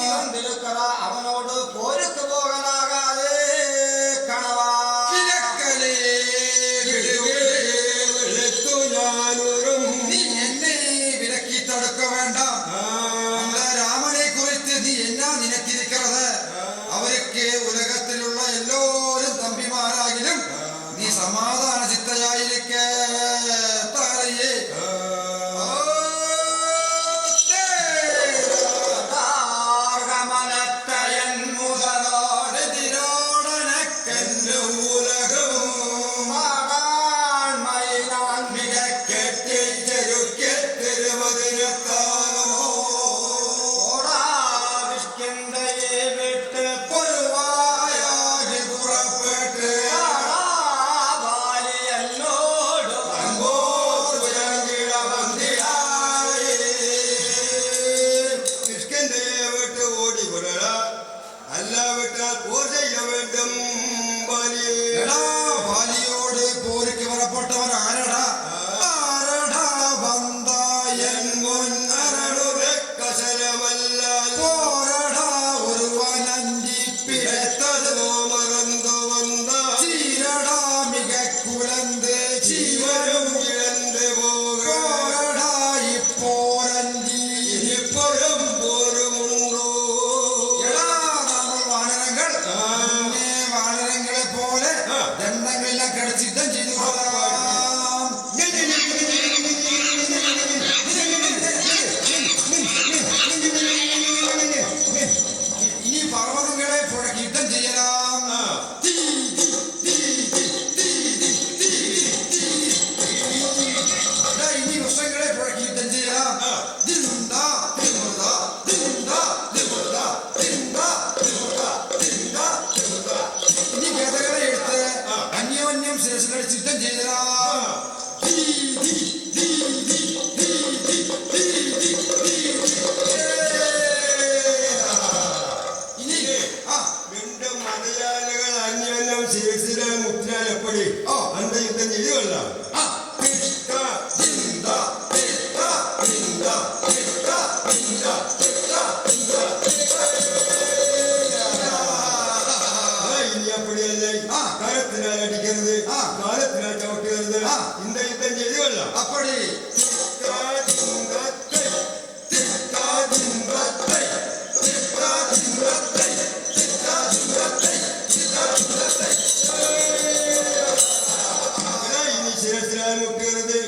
ഇവൻ തിരുക്കറ അവനോട് പോരുക്ക് പോകലാകാതെ കണവാ. കിഴക്കലേ വിടുവിടേ. വെളുത്തു ഞാനൊരും നീ എന്നെ വിലക്കി തടുക്ക വേண்டாം. அந்த രാമനെ കുറിച്ച് നീ എന്നാ നിനക്കിരിക്കുന്നത്? അവർക്ക് ഉലകത്തിലുള്ള എല്ലാവരും തമ്പിമാരാകിലും നീ സമാധാന ചിത്തയായിരിക്ക താരയെ. താർഗമനത്തയൻ മുതലോട് തിരോടനക്കന്റെ ഉലകവും പാടാൻ മൈനാൻ കെട്ടിച്ചെരുക്കെത്തിരുവതിനെത്താനോ ഓടാവിഷ്കിന്തയെ വിട്ട് പൊരുവായാകി പുറപ്പെട്ട് ബാലി എന്നോട് കിഷ്കിന്ധയെ വിട്ട് ഓടി പുരള. അല്ല വിട്ടാൽ പോർ ചെയ്യ വേണ്ടും ബാലിയേ. എടാ ബാലിയോട് പോരിക്ക് പുറപ്പെട്ടവൻ ആരടാ? ആരടാ വന്തായൻ മുന്നരളുടെ കസരമല്ലാൽ പോരടാ ഒരുവനന്തി പിഴത്തത് മറന്നു വന്ന ചീരടാ മികക്കുലന്ത് ജീവനും ജീവനും ഇഴந்து പോക. പോരടാ ഇപ്പോരന്തി. ഇനിപ്പുറം പോരുമുണ്ടോ. എടാ നമ്മൾ വാനരങ്ങൾ പിന്നെ വാനരങ്ങളെ പോലെ ദണ്ഡങ്ങളെല്ലാം കടിച്ച് യുദ്ധം ചെയ്തു കൊള്ളാം. ഇനി പർവ്വതങ്ങളെ പുഴക്കി യുദ്ധം ചെയ്യലാം. തീ, തീ, തീ, തീ, തീ, തീ, തീ, തീ, തീ. എടാ, ഇനി വൃക്ഷങ്ങളെ പുഴക്കി യുദ്ധം ചെയ്യലാം. ദിന്ദ, ദിമുദ, ദിന്ദ, ദിമുദ, ദിന്ദ, ദിമുദ, ദിന്ദ, ദിമുദ. ഇനി ഗതകളെ എടുത്ത് അന്യോന്യം ശിരസിലടിച്ച് യുദ്ധം ചെയ്യലാം. തീ, തീ, തീ, തീ, തീ, തീ, തീ, തീ, തീ. ഇനി വീണ്ടും മതയാനകൾ അന്യോന്യം ശിരസിലെ മുത്തിനാൽ എപ്പടി അന്ത യുദ്ധം ചെയ്യുകയല്ല. ആ, തിട്ട, തിന്ദ, തിട്ട, തിന്ദ, തിട്ട, തിന്ദ, തിട്ട, തിന്ദ. ഇനി അപ്പടിയല്ലേ കാലത്തിനാൽ അടിക്കരുത്, കാലത്തിനാൽ ചവിട്ടരുത്. ഇന്ത യുദ്ധം ചെയ്യുകയല്ല. അപ്പടി ഇനി ശിരസിനാൽ മുട്ടരുത്,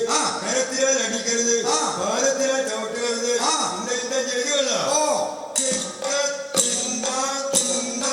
കരത്തിനാൽ അടിക്കരുത്, കാലത്തിനാൽ ചവിട്ടരുത്. ഇന്ത യുദ്ധം ചെയ്യുകയല്ല. ഓ ചിത്ത ചിന്ത ചിന്ത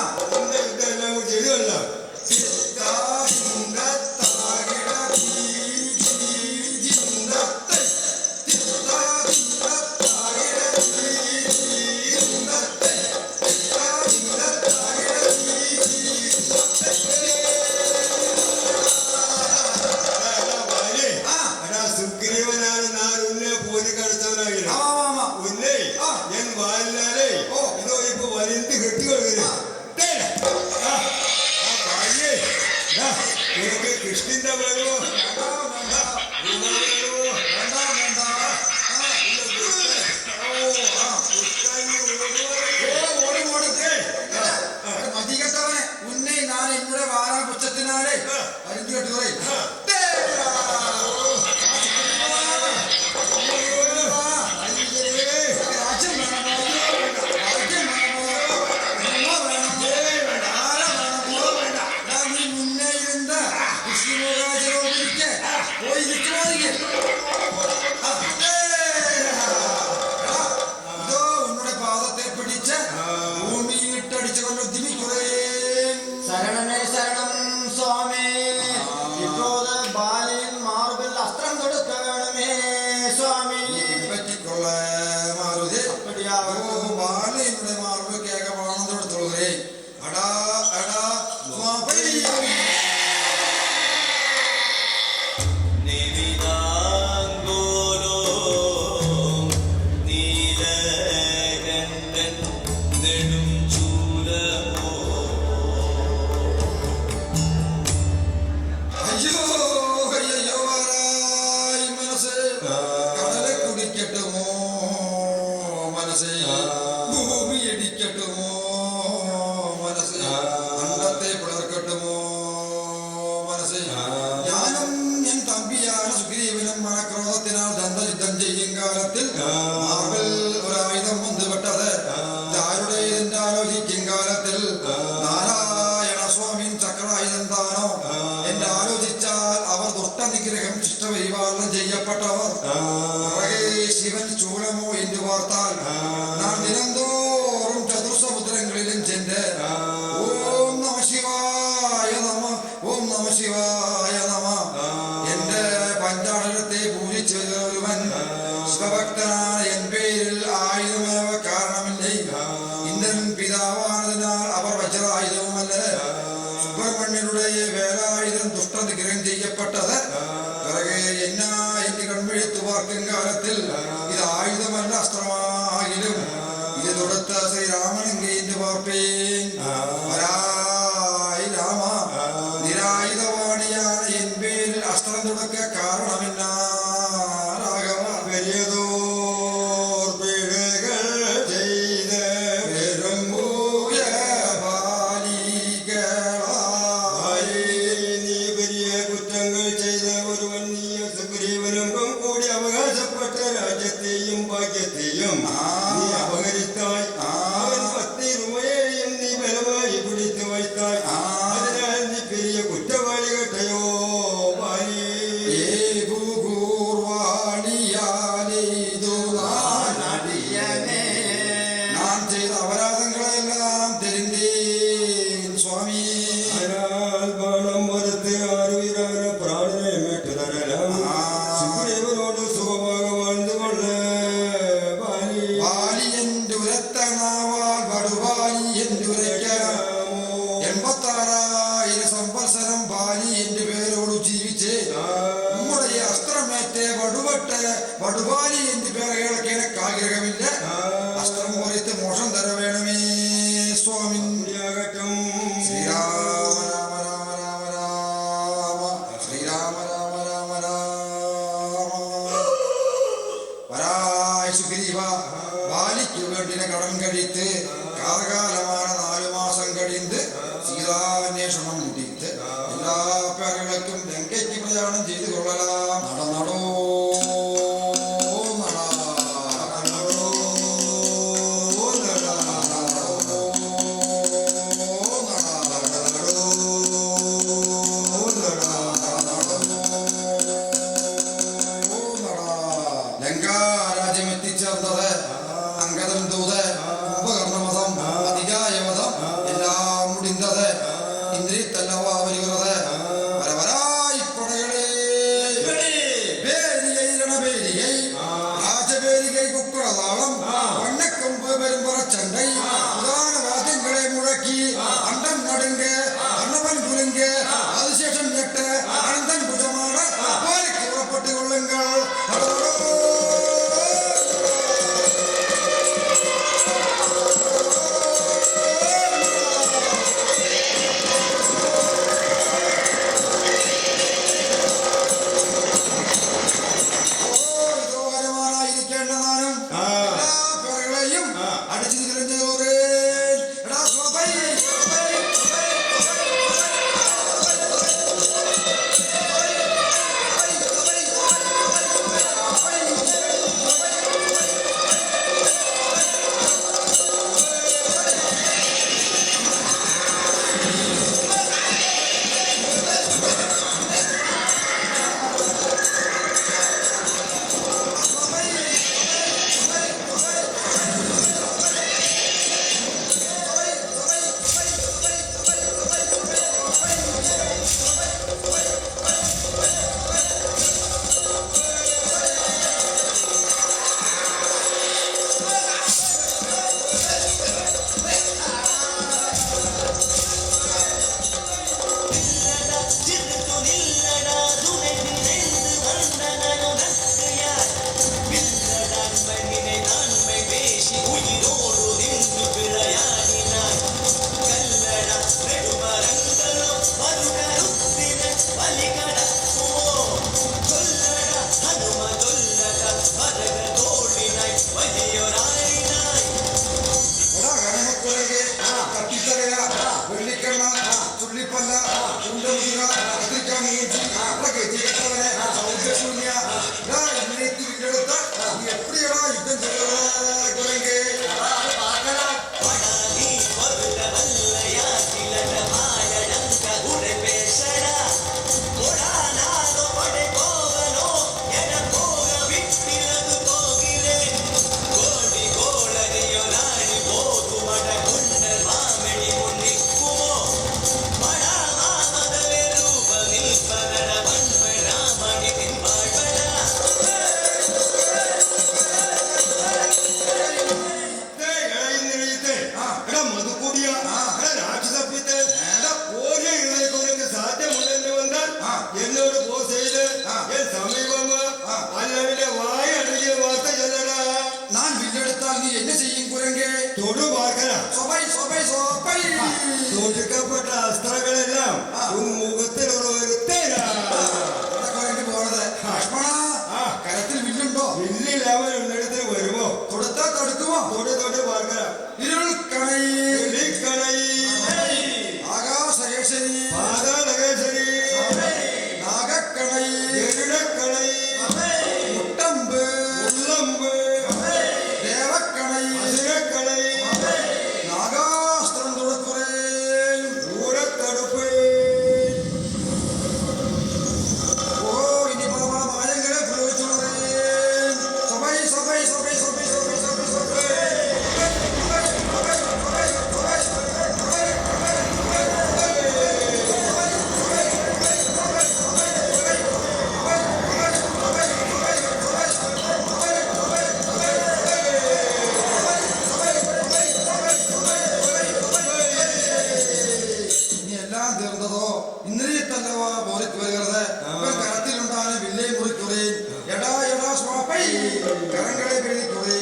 നിന്റെ യുദ്ധം എല്ലാം കൂടി ചെയ്തുകൊള്ള സുഗ്രീവനാണ് ഞാൻ ഉന്നെ പോയി കളിച്ചവനാകില്ല ഉന്നേ ഞാൻ വാലിനാലേ ഇതോ ഇപ്പൊ വലിയ കെട്ടുകൊള്ളുന്നു നിനക്ക് കൃഷ്ണന്റെ വേണമോ മതികെട്ടവനെ ഉന്നേ ഞാൻ ഇന്നലെ വാരാപുച്ഛത്തിനാലേ അരിഞ്ഞു കെട്ടുകളെ ശരണമേ ശരണം സ്വാമി ഇപ്പോത് ബാലിൻ മാർബിൽ അസ്ത്രം കൊടുക്ക വേണമേ സ്വാമി പറ്റിക്കൊള്ള മാറുതി ബാലയുടെ മാർബ് കേക പാണം തൊടുത്തുള്ളേ അടാ അടാ നിവിതാംഗോലോ നീലകണ്ഠൻ നെടും ചൂലമോ അയ്യോ അയ്യോ ആരായി മനസ്സ് കടലെ കുടിക്കട്ടുമോ മനസ്സേ ഭൂമി ഇടിക്കട്ടുമോ മനസ്സ് അണ്ടത്തെ പിളർക്കട്ടുമോ മനസ്സേ ഞാനും എൻ തമ്പിയാണ് സുഗ്രീവനും മനക്രോധത്തിനാൽ ദന്തയുദ്ധം ചെയ്യും കാലത്തിൽ മാർബിൽ ഒരായുധം മുന്തുപെട്ടത് ആരുടെ ഇതിന്റെ ആലോചിക്കും കാലത്തിൽ നാരായണ സ്വാമി ചക്രായുധം താനോ എന്റെ ആലോചിച്ചാൽ അവർ ദുഷ്ടനിഗ്രഹം ശിഷ്ടപരിപാലനം ചെയ്യപ്പെട്ടവർ ശിവൻ ചൂലമോ എന്ന് വാർത്താൽ നാം ദിനംതോറും ചതുർസമുദ്രങ്ങളിലും ചെന്ന് ഓം നമ ശിവായ നമ ഓം നമ ശിവായ നമ എന്റെ പഞ്ചാക്ഷരത്തെ പൂജിച്ചു ഒരുവൻ ശിവഭക്തനാണ് എൻ പേരിൽ ആയുധമേവ കാരണമില്ലേ ഇന്ദ്രൻ പിതാവാണതിനാൽ അവർ വജ്രായുധവുമല്ല സുബ്രഹ്മണ്യരുടെ വേലായുധം ദുഷ്ടനിഗ്രഹം ചെയ്യപ്പെട്ടത് പിറകെ എന്നാ എന്റെ കൺമെഴുത്തു പാർക്കും കാലത്തിൽ ഇത് ആയുധമല്ല അസ്ത്രമാകിലും ഇത് തൊടുത്ത ശ്രീരാമനെങ്കേന്റെ പാർപ്പേൻ രാമ നിരായുധവാണിയാണ് എൻ പേരിൽ അസ്ത്രം തുടക്ക കാരണമെന്നാ രാഘവ വലിയതോർ പിഴകൾ ചെയ്ത് പെരുമ്പൂയ ബാലികളായി നീ വലിയ കുറ്റങ്ങൾ ചെയ്ത ഒരുവൻ നീ സുഗ്രീവനും കൂടി അവകാശപ്പെട്ട രാജ്യത്തെയും ഭാഗ്യത്തെയും നീ അപഹരിത്തായി അവൻ 10 രൂപയെയും നീ ബലമായി പിടിച്ചു വയ്ത്തായി അതിനാൽ നീ പെരിയ കുറ്റവാളി കേട്ടയോ ബാലി നാം ചെയ്ത അപരാധങ്ങളെല്ലാം തെരിന്തേൻ സ്വാമി അതിനാൽ ബാണം വരത്ത് ആരുയിരാന പ്രാണനെ മേട്ടു തരണം സുഗ്രീവനോട് സുഖமாக வாழ்ந்து കൊള്ള ബാലി ബാലിയന്റെ ഉരത്ത നാവാൽ വടുവാലി എന്തുരയ്ക്കാമോ 86,000 സംവത്സരം ബാലി എന്റെ പേരോട് ജീവിച്ച് നമ്മുടെ അസ്ത്രമേറ്റ് വടുവാലി എന്റെ പേര് കേൾക്കാൻ ആഗ്രഹമില്ല അസ്ത്രം മുറിത്ത് മോഷം തര വേണമേ സ്വാമി ശ്രീരാമ രാമ രാമ രാമ രാമ ശ്രീരാമ രാമ രാമ രാമ വരായ സുഗ്രീവ ബാലിക്കു വേണ്ടിന കടം കഴിത്ത് കാലകാലമാണ് 4 കത്തിരിക്കാൻ നീട്ടി അവിടെ കെട്ടിയിട്ടവനെ സൗഖ്യശൂന്യ വില്ലെടുത്ത് നീ എപ്പിടിയാ യുദ്ധം ചെയ്തത് കുരങ്ങേ എന്നോട് പോസ് ചെയ്ത് സമീപം അല്ലവിന്റെ വായ അടങ്ങിയ വാർത്ത ചെല്ലടാ. ഞാൻ വില്ലെടുത്താൽ നീ എന്നെ ചെയ്യും കുരങ്ങേ തൊടു പാർക്കല തൊടുക്കപ്പെട്ട അസ്ത്രങ്ങളെല്ലാം മുഖത്തിലുള്ള ഒരു കരത്തിൽ വില്ലുണ്ടോ വില്ലിൽ അവൻ ഉന്നിടത്തിന് വരുമോ തൊടുത്താൽ തടുക്കുമോ തൊട്ട് പാർക്കല ഇരുൾ കണൈ ആകാശകേശരി പാതാളകേശരി നാഗക്കണൈ ഗരുഡക്കണൈ മുട്ടമ്പ് ഉള്ളമ്പ് ദേവക്കണൈ അസുരക്കണൈ നാഗാസ്ത്രം തൊടുക്കുറേ ദൂരത്തടുപ്പ്. ഓ ഇനി പല പല മായങ്ങളെ പ്രയോഗിച്ചുള്ളതേ സഭൈ സഭൈ സഭൈ സഭൈ സഭൈ സഭൈ സഭൈ തീർന്നതോ ഇന്ദ്രിയത്തല്ലവാ പോലിക്ക് വരുന്നത് കരത്തിലുണ്ടാണ് വില്ലേ മുറിക്കുറേ എടാ എടാ സ്വാപ്പൈ കരങ്ങളെ വെളിക്കുറേ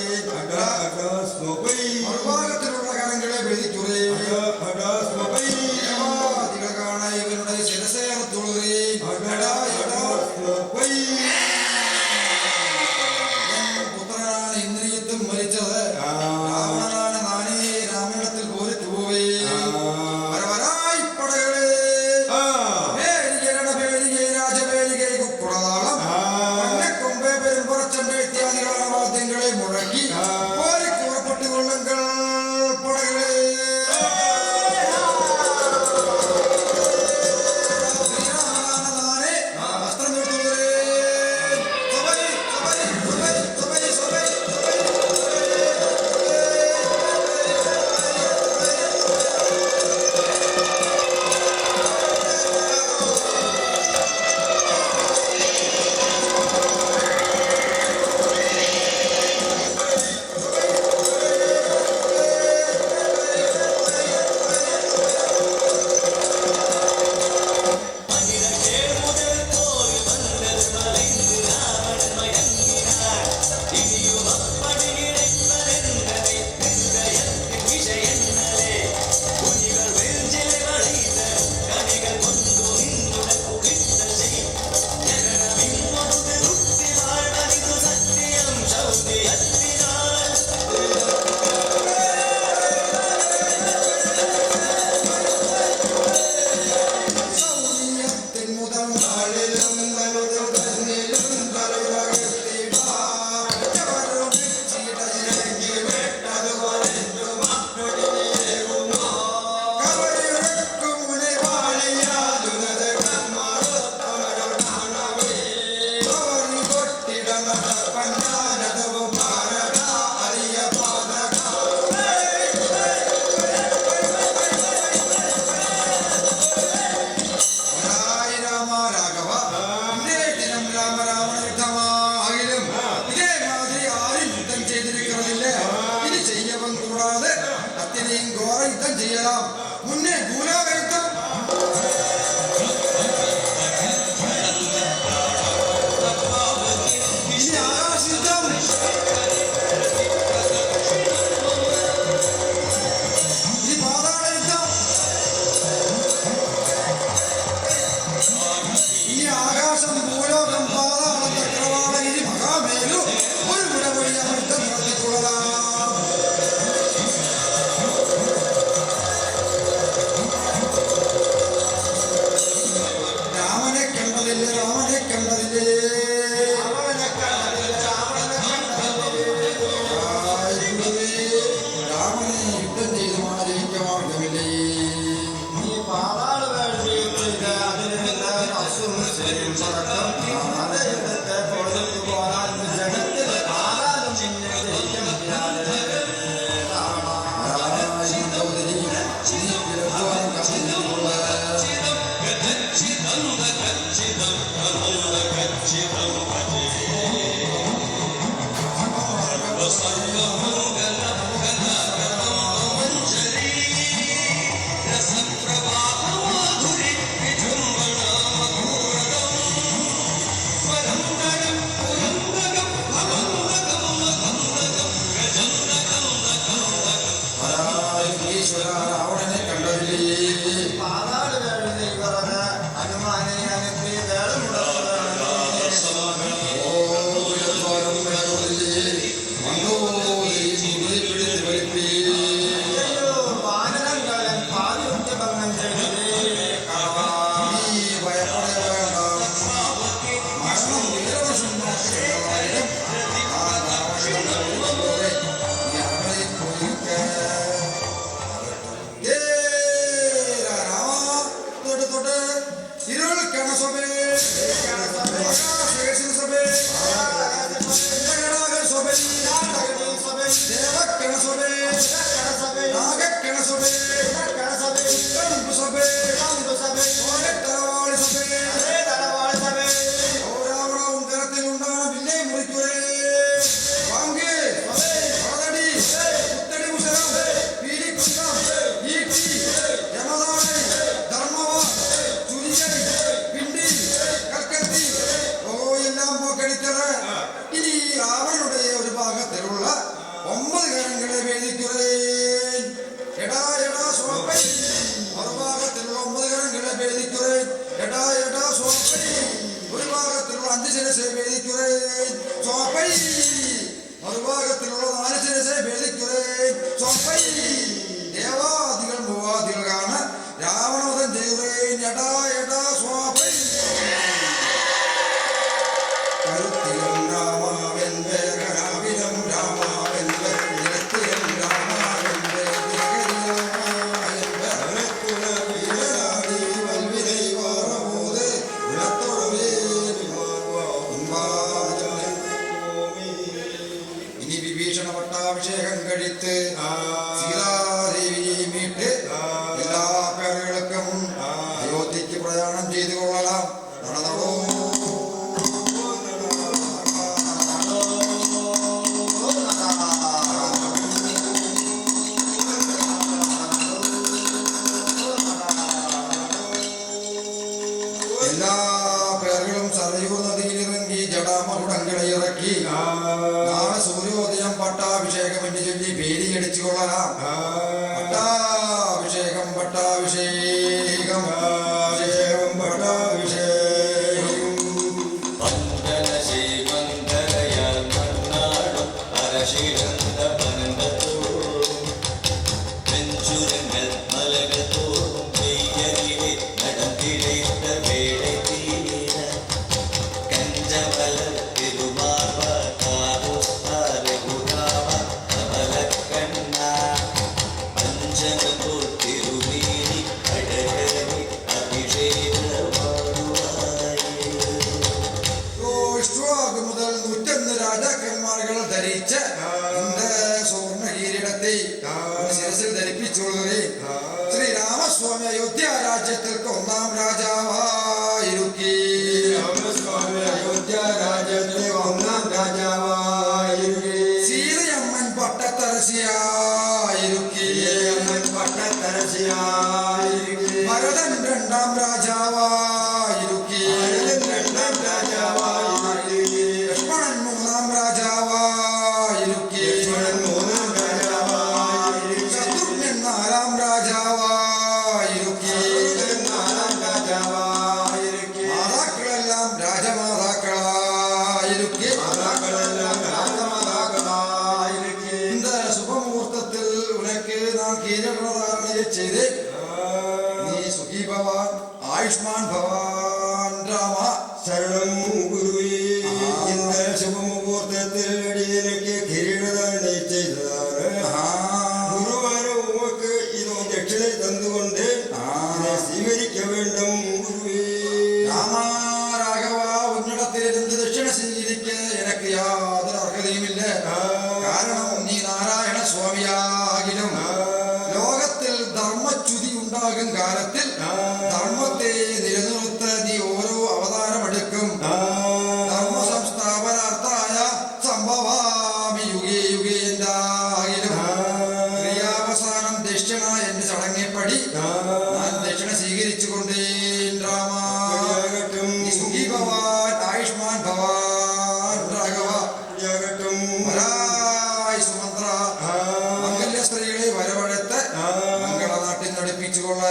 മറുഭാഗത്തിലുള്ള കരങ്ങളെ വെളിക്കുറേ കാണാ ഇവരുടെ ശിരസേർത്തുള്ളേ എടാ എടാ പുത്രനാണ് ഇന്ദ്രിയത്തും മരിച്ചത് രാവണനാണ് നാനേ രാമായണത്തിൽ പോലിക്ക് പോവേ വാദ്യങ്ങളെ മുഴക്കി പുറപ്പെട്ടുകൊള്ളുങ്ങൾ പടകളെ വസ്ത്രം കിട്ടുന്നവരെ യുദ്ധം ചെയ്യലാം മുന്നേ ഭൂലോകയുദ്ധം ഇനി ആകാശയുദ്ധം ഇനി പാതാളയുദ്ധം ഇനി ആകാശം ഭൂലോകം പാതാളം ചക്രവാളം ഇനി മഹാമേലു ഒരു വിടവഴി യുദ്ധം നടത്തിക്കൊള്ളലാം 5 ശിരസ് ഭേദിക്കുറേ ചോപ്പൈ മറുഭാഗത്തിലുള്ള 4 ശിരസ് ഭേദിക്കുറേ ചോപ്പൈ ദേവാദികൾ മൂവാദികളാണ് രാവണവധം ചെയ്യുറേ എടാ എടാ സ്വാപൈ കരുത്തിലും രാമാവെന്റെ കരാവിലും രാമാവെന്റെ നിരത്തിലും രാമാവെന്റെ ഇനി വിഭീഷണ പട്ടാഭിഷേകം കഴിത്ത് സീതാദേവിയെ മീട്ട് എല്ലാ പേരുകൾക്കും അയോധ്യയ്ക്ക് പ്രയാണം ചെയ്തു കൊള്ളലാം. നടന്നോ എല്ലാ പേരുകളും സരയൂ നദിയിലിറങ്ങി ജടാമകുടങ്ങളെ ഇറക്കി നാളെ സൂര്യോദയം പട്ടാഭിഷേകം എന്ന് ചൊല്ലി പേരിയടിച്ചു കൊള്ളലാം. പട്ടാഭിഷേകം പട്ടാഭിഷേകം അഭിഷേകം പട്ടാഭിഷേകം. പന്തല ശ്രീമന്തലയാൽ മണ്ണാടും അരശിരന്ത പനന്തത്തോറും വെഞ്ചുരങ്ങൾ മലകൾ തോറും പെയ്യരിലെ നടത്തിലേത്ത വേളை തീര കഞ്ചമല തിരുമാവ കാവുസ്താരകുരാവ കമലക്കണ്ണ പഞ്ചമതോ തിരുമേനി അടകരി അഭിഷേകമാടുവായി. ഇഷ്വാക് മുതൽ 101 രാജാക്കന്മാരുകൾ ധരിച്ച് സ്വർണ്ണ കിരീടത്തെ ശിരസിൽ ധരിപ്പിച്ചുള്ളവരെ ശ്രീരാമസ്വാമി അയോധ്യ രാജ്യത്തിൽക്ക് 1ാം രാജാവായിരുക്കി. സീതയമ്മൻ പട്ടത്തരസിയായിരുക്കി. ഭരതൻ 2ാം രാജാവായിരുക്കി. ലക്ഷ്മണൻ 3ാം രാജാവായിരുക്കി. ശത്രുഘ്നൻ 4ാം രാജാവായിരുക്കി. മാതാക്കളെല്ലാം രാജമാതാക്കളായിരുക്കി. இந்த ശുഭമുഹൂർത്തത്തിൽ ഉനക്ക് നാം കീഴപ്രധാരണയെ ചെയ്ത് നീ സുഖീ ഭവാൻ ആയുഷ്മാൻ ഭവാൻ രാമ. ശരണം ഗുരുവേ. இந்த ശുഭമുഹൂർത്തത്തിൽ അടിയനക്ക് കിരീടധാരണ ചെയ്തതാണ്. ഗുരുവാന ഉമക്ക് ഇതോ ദക്ഷിണ തന്നുകൊണ്ട് ഇതിനെ സ്വീകരിക്ക വേണ്ടും ഗുരുവേ. രാമ രാഘവ ഉന്നിടത്തിലിരുന്ന് ദക്ഷിണ സ്വീകരിക്ക് എനക്ക് യാതൊരു അർഹതയുമില്ല. കാരണം നീ നാരായണ സ്വാമിയാകിലും ലോകത്തിൽ ധർമ്മച്യുതി ഉണ്ടാകും കാലത്തിൽ ധർമ്മത്തെ നിലനിർത്ത നീ ഓരോ അവതാരമെടുക്കും. ധർമ്മ സംസ്ഥാപനാർത്ഥായ സംഭവാമി യുഗേ യുഗേ എന്താകിലും ക്രിയാവസാനം ദക്ഷിണ എന്ന് ചടങ്ങെപ്പടി ഞാൻ ദക്ഷിണ സ്വീകരിച്ചു കൊണ്ടേൻ രാമ. നീ സുഖീ ഭവാൻ ആയുഷ്മാൻ ഭവാൻ രാഘവ. വരായ് സുമന്ത്ര മംഗല്യ സ്ത്രീകളെ വരവഴത്ത് മംഗളനാട്യം നടപ്പിച്ചുകൊള്ള.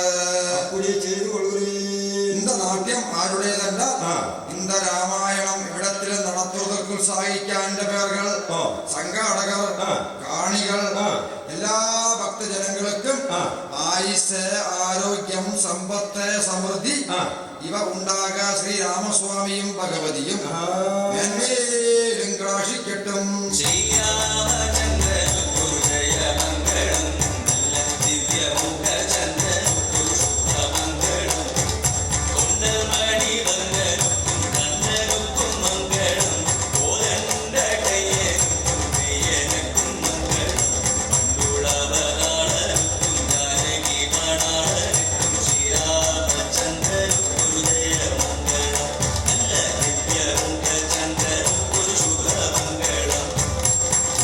ചെയ്തു കൊള്ളൂ. இந்த നാട്യം ആരുടേതല്ല. இந்த രാമായണം ഇവിടത്തിൽ നടത്തുന്നവർക്ക് ഉത്സാഹിക്കാൻ പേരുകൾ സംഘാടകർ കാണികൾ എല്ലാ ഭക്തജനങ്ങൾക്കും ആയുസ് ആരോഗ്യം സമ്പത്ത് സമൃദ്ധി ഇവ ഉണ്ടാക ശ്രീരാമസ്വാമിയും ഭഗവതിയും മേന്മേലും കാക്ഷിക്കട്ടും. ശ്രീരാമചന്ദ്ര ഗുരുജയ മംഗളം നല്ല ദിവ്യമുഖ ചന്ദ്രൻ ശുഭമംഗളം കൊണ്ടമണി മംഗളം കണ്ണനുക്കും മംഗളം കോലണ്ട കയ്യനും കയ്യനക്കും മംഗളം പണ്ടുളവനാളനും ജാനകി മണാളനും ശ്രീരാമചന്ദ്രൻ ഗുരുജയ മംഗളം നല്ല ദിവ്യമുഖ ചന്ദ്രൻ ഒരു ശുഭമംഗളം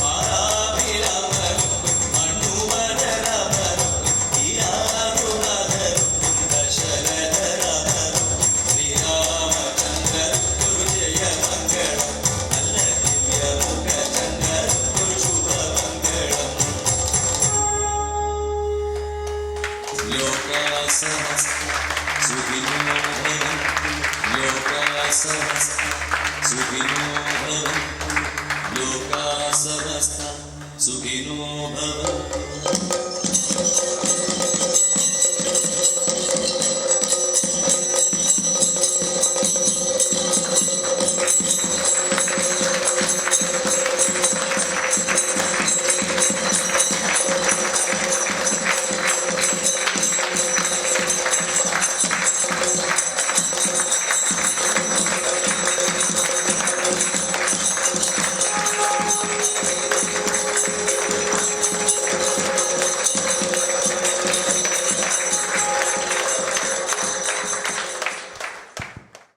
മാരാഭിരാമനും മണ്ണുമരരാമനും ഈരാറുനാഥനും ദശരഥരാമനും ശ്രീരാമചന്ദ്രൻ ഗുരുജയ മംഗളം നല്ല ദിവ്യമുഖ ചന്ദ്രൻ ഒരു ശുഭമംഗളം ലോകാസഹസ്ര സുഖിനോ ഭവന്തു ലോകാസഹസ്ര സുഖിനോ ഭവന്തു ലോകാ സമസ്ത സുഖിനോ ഭവന്തു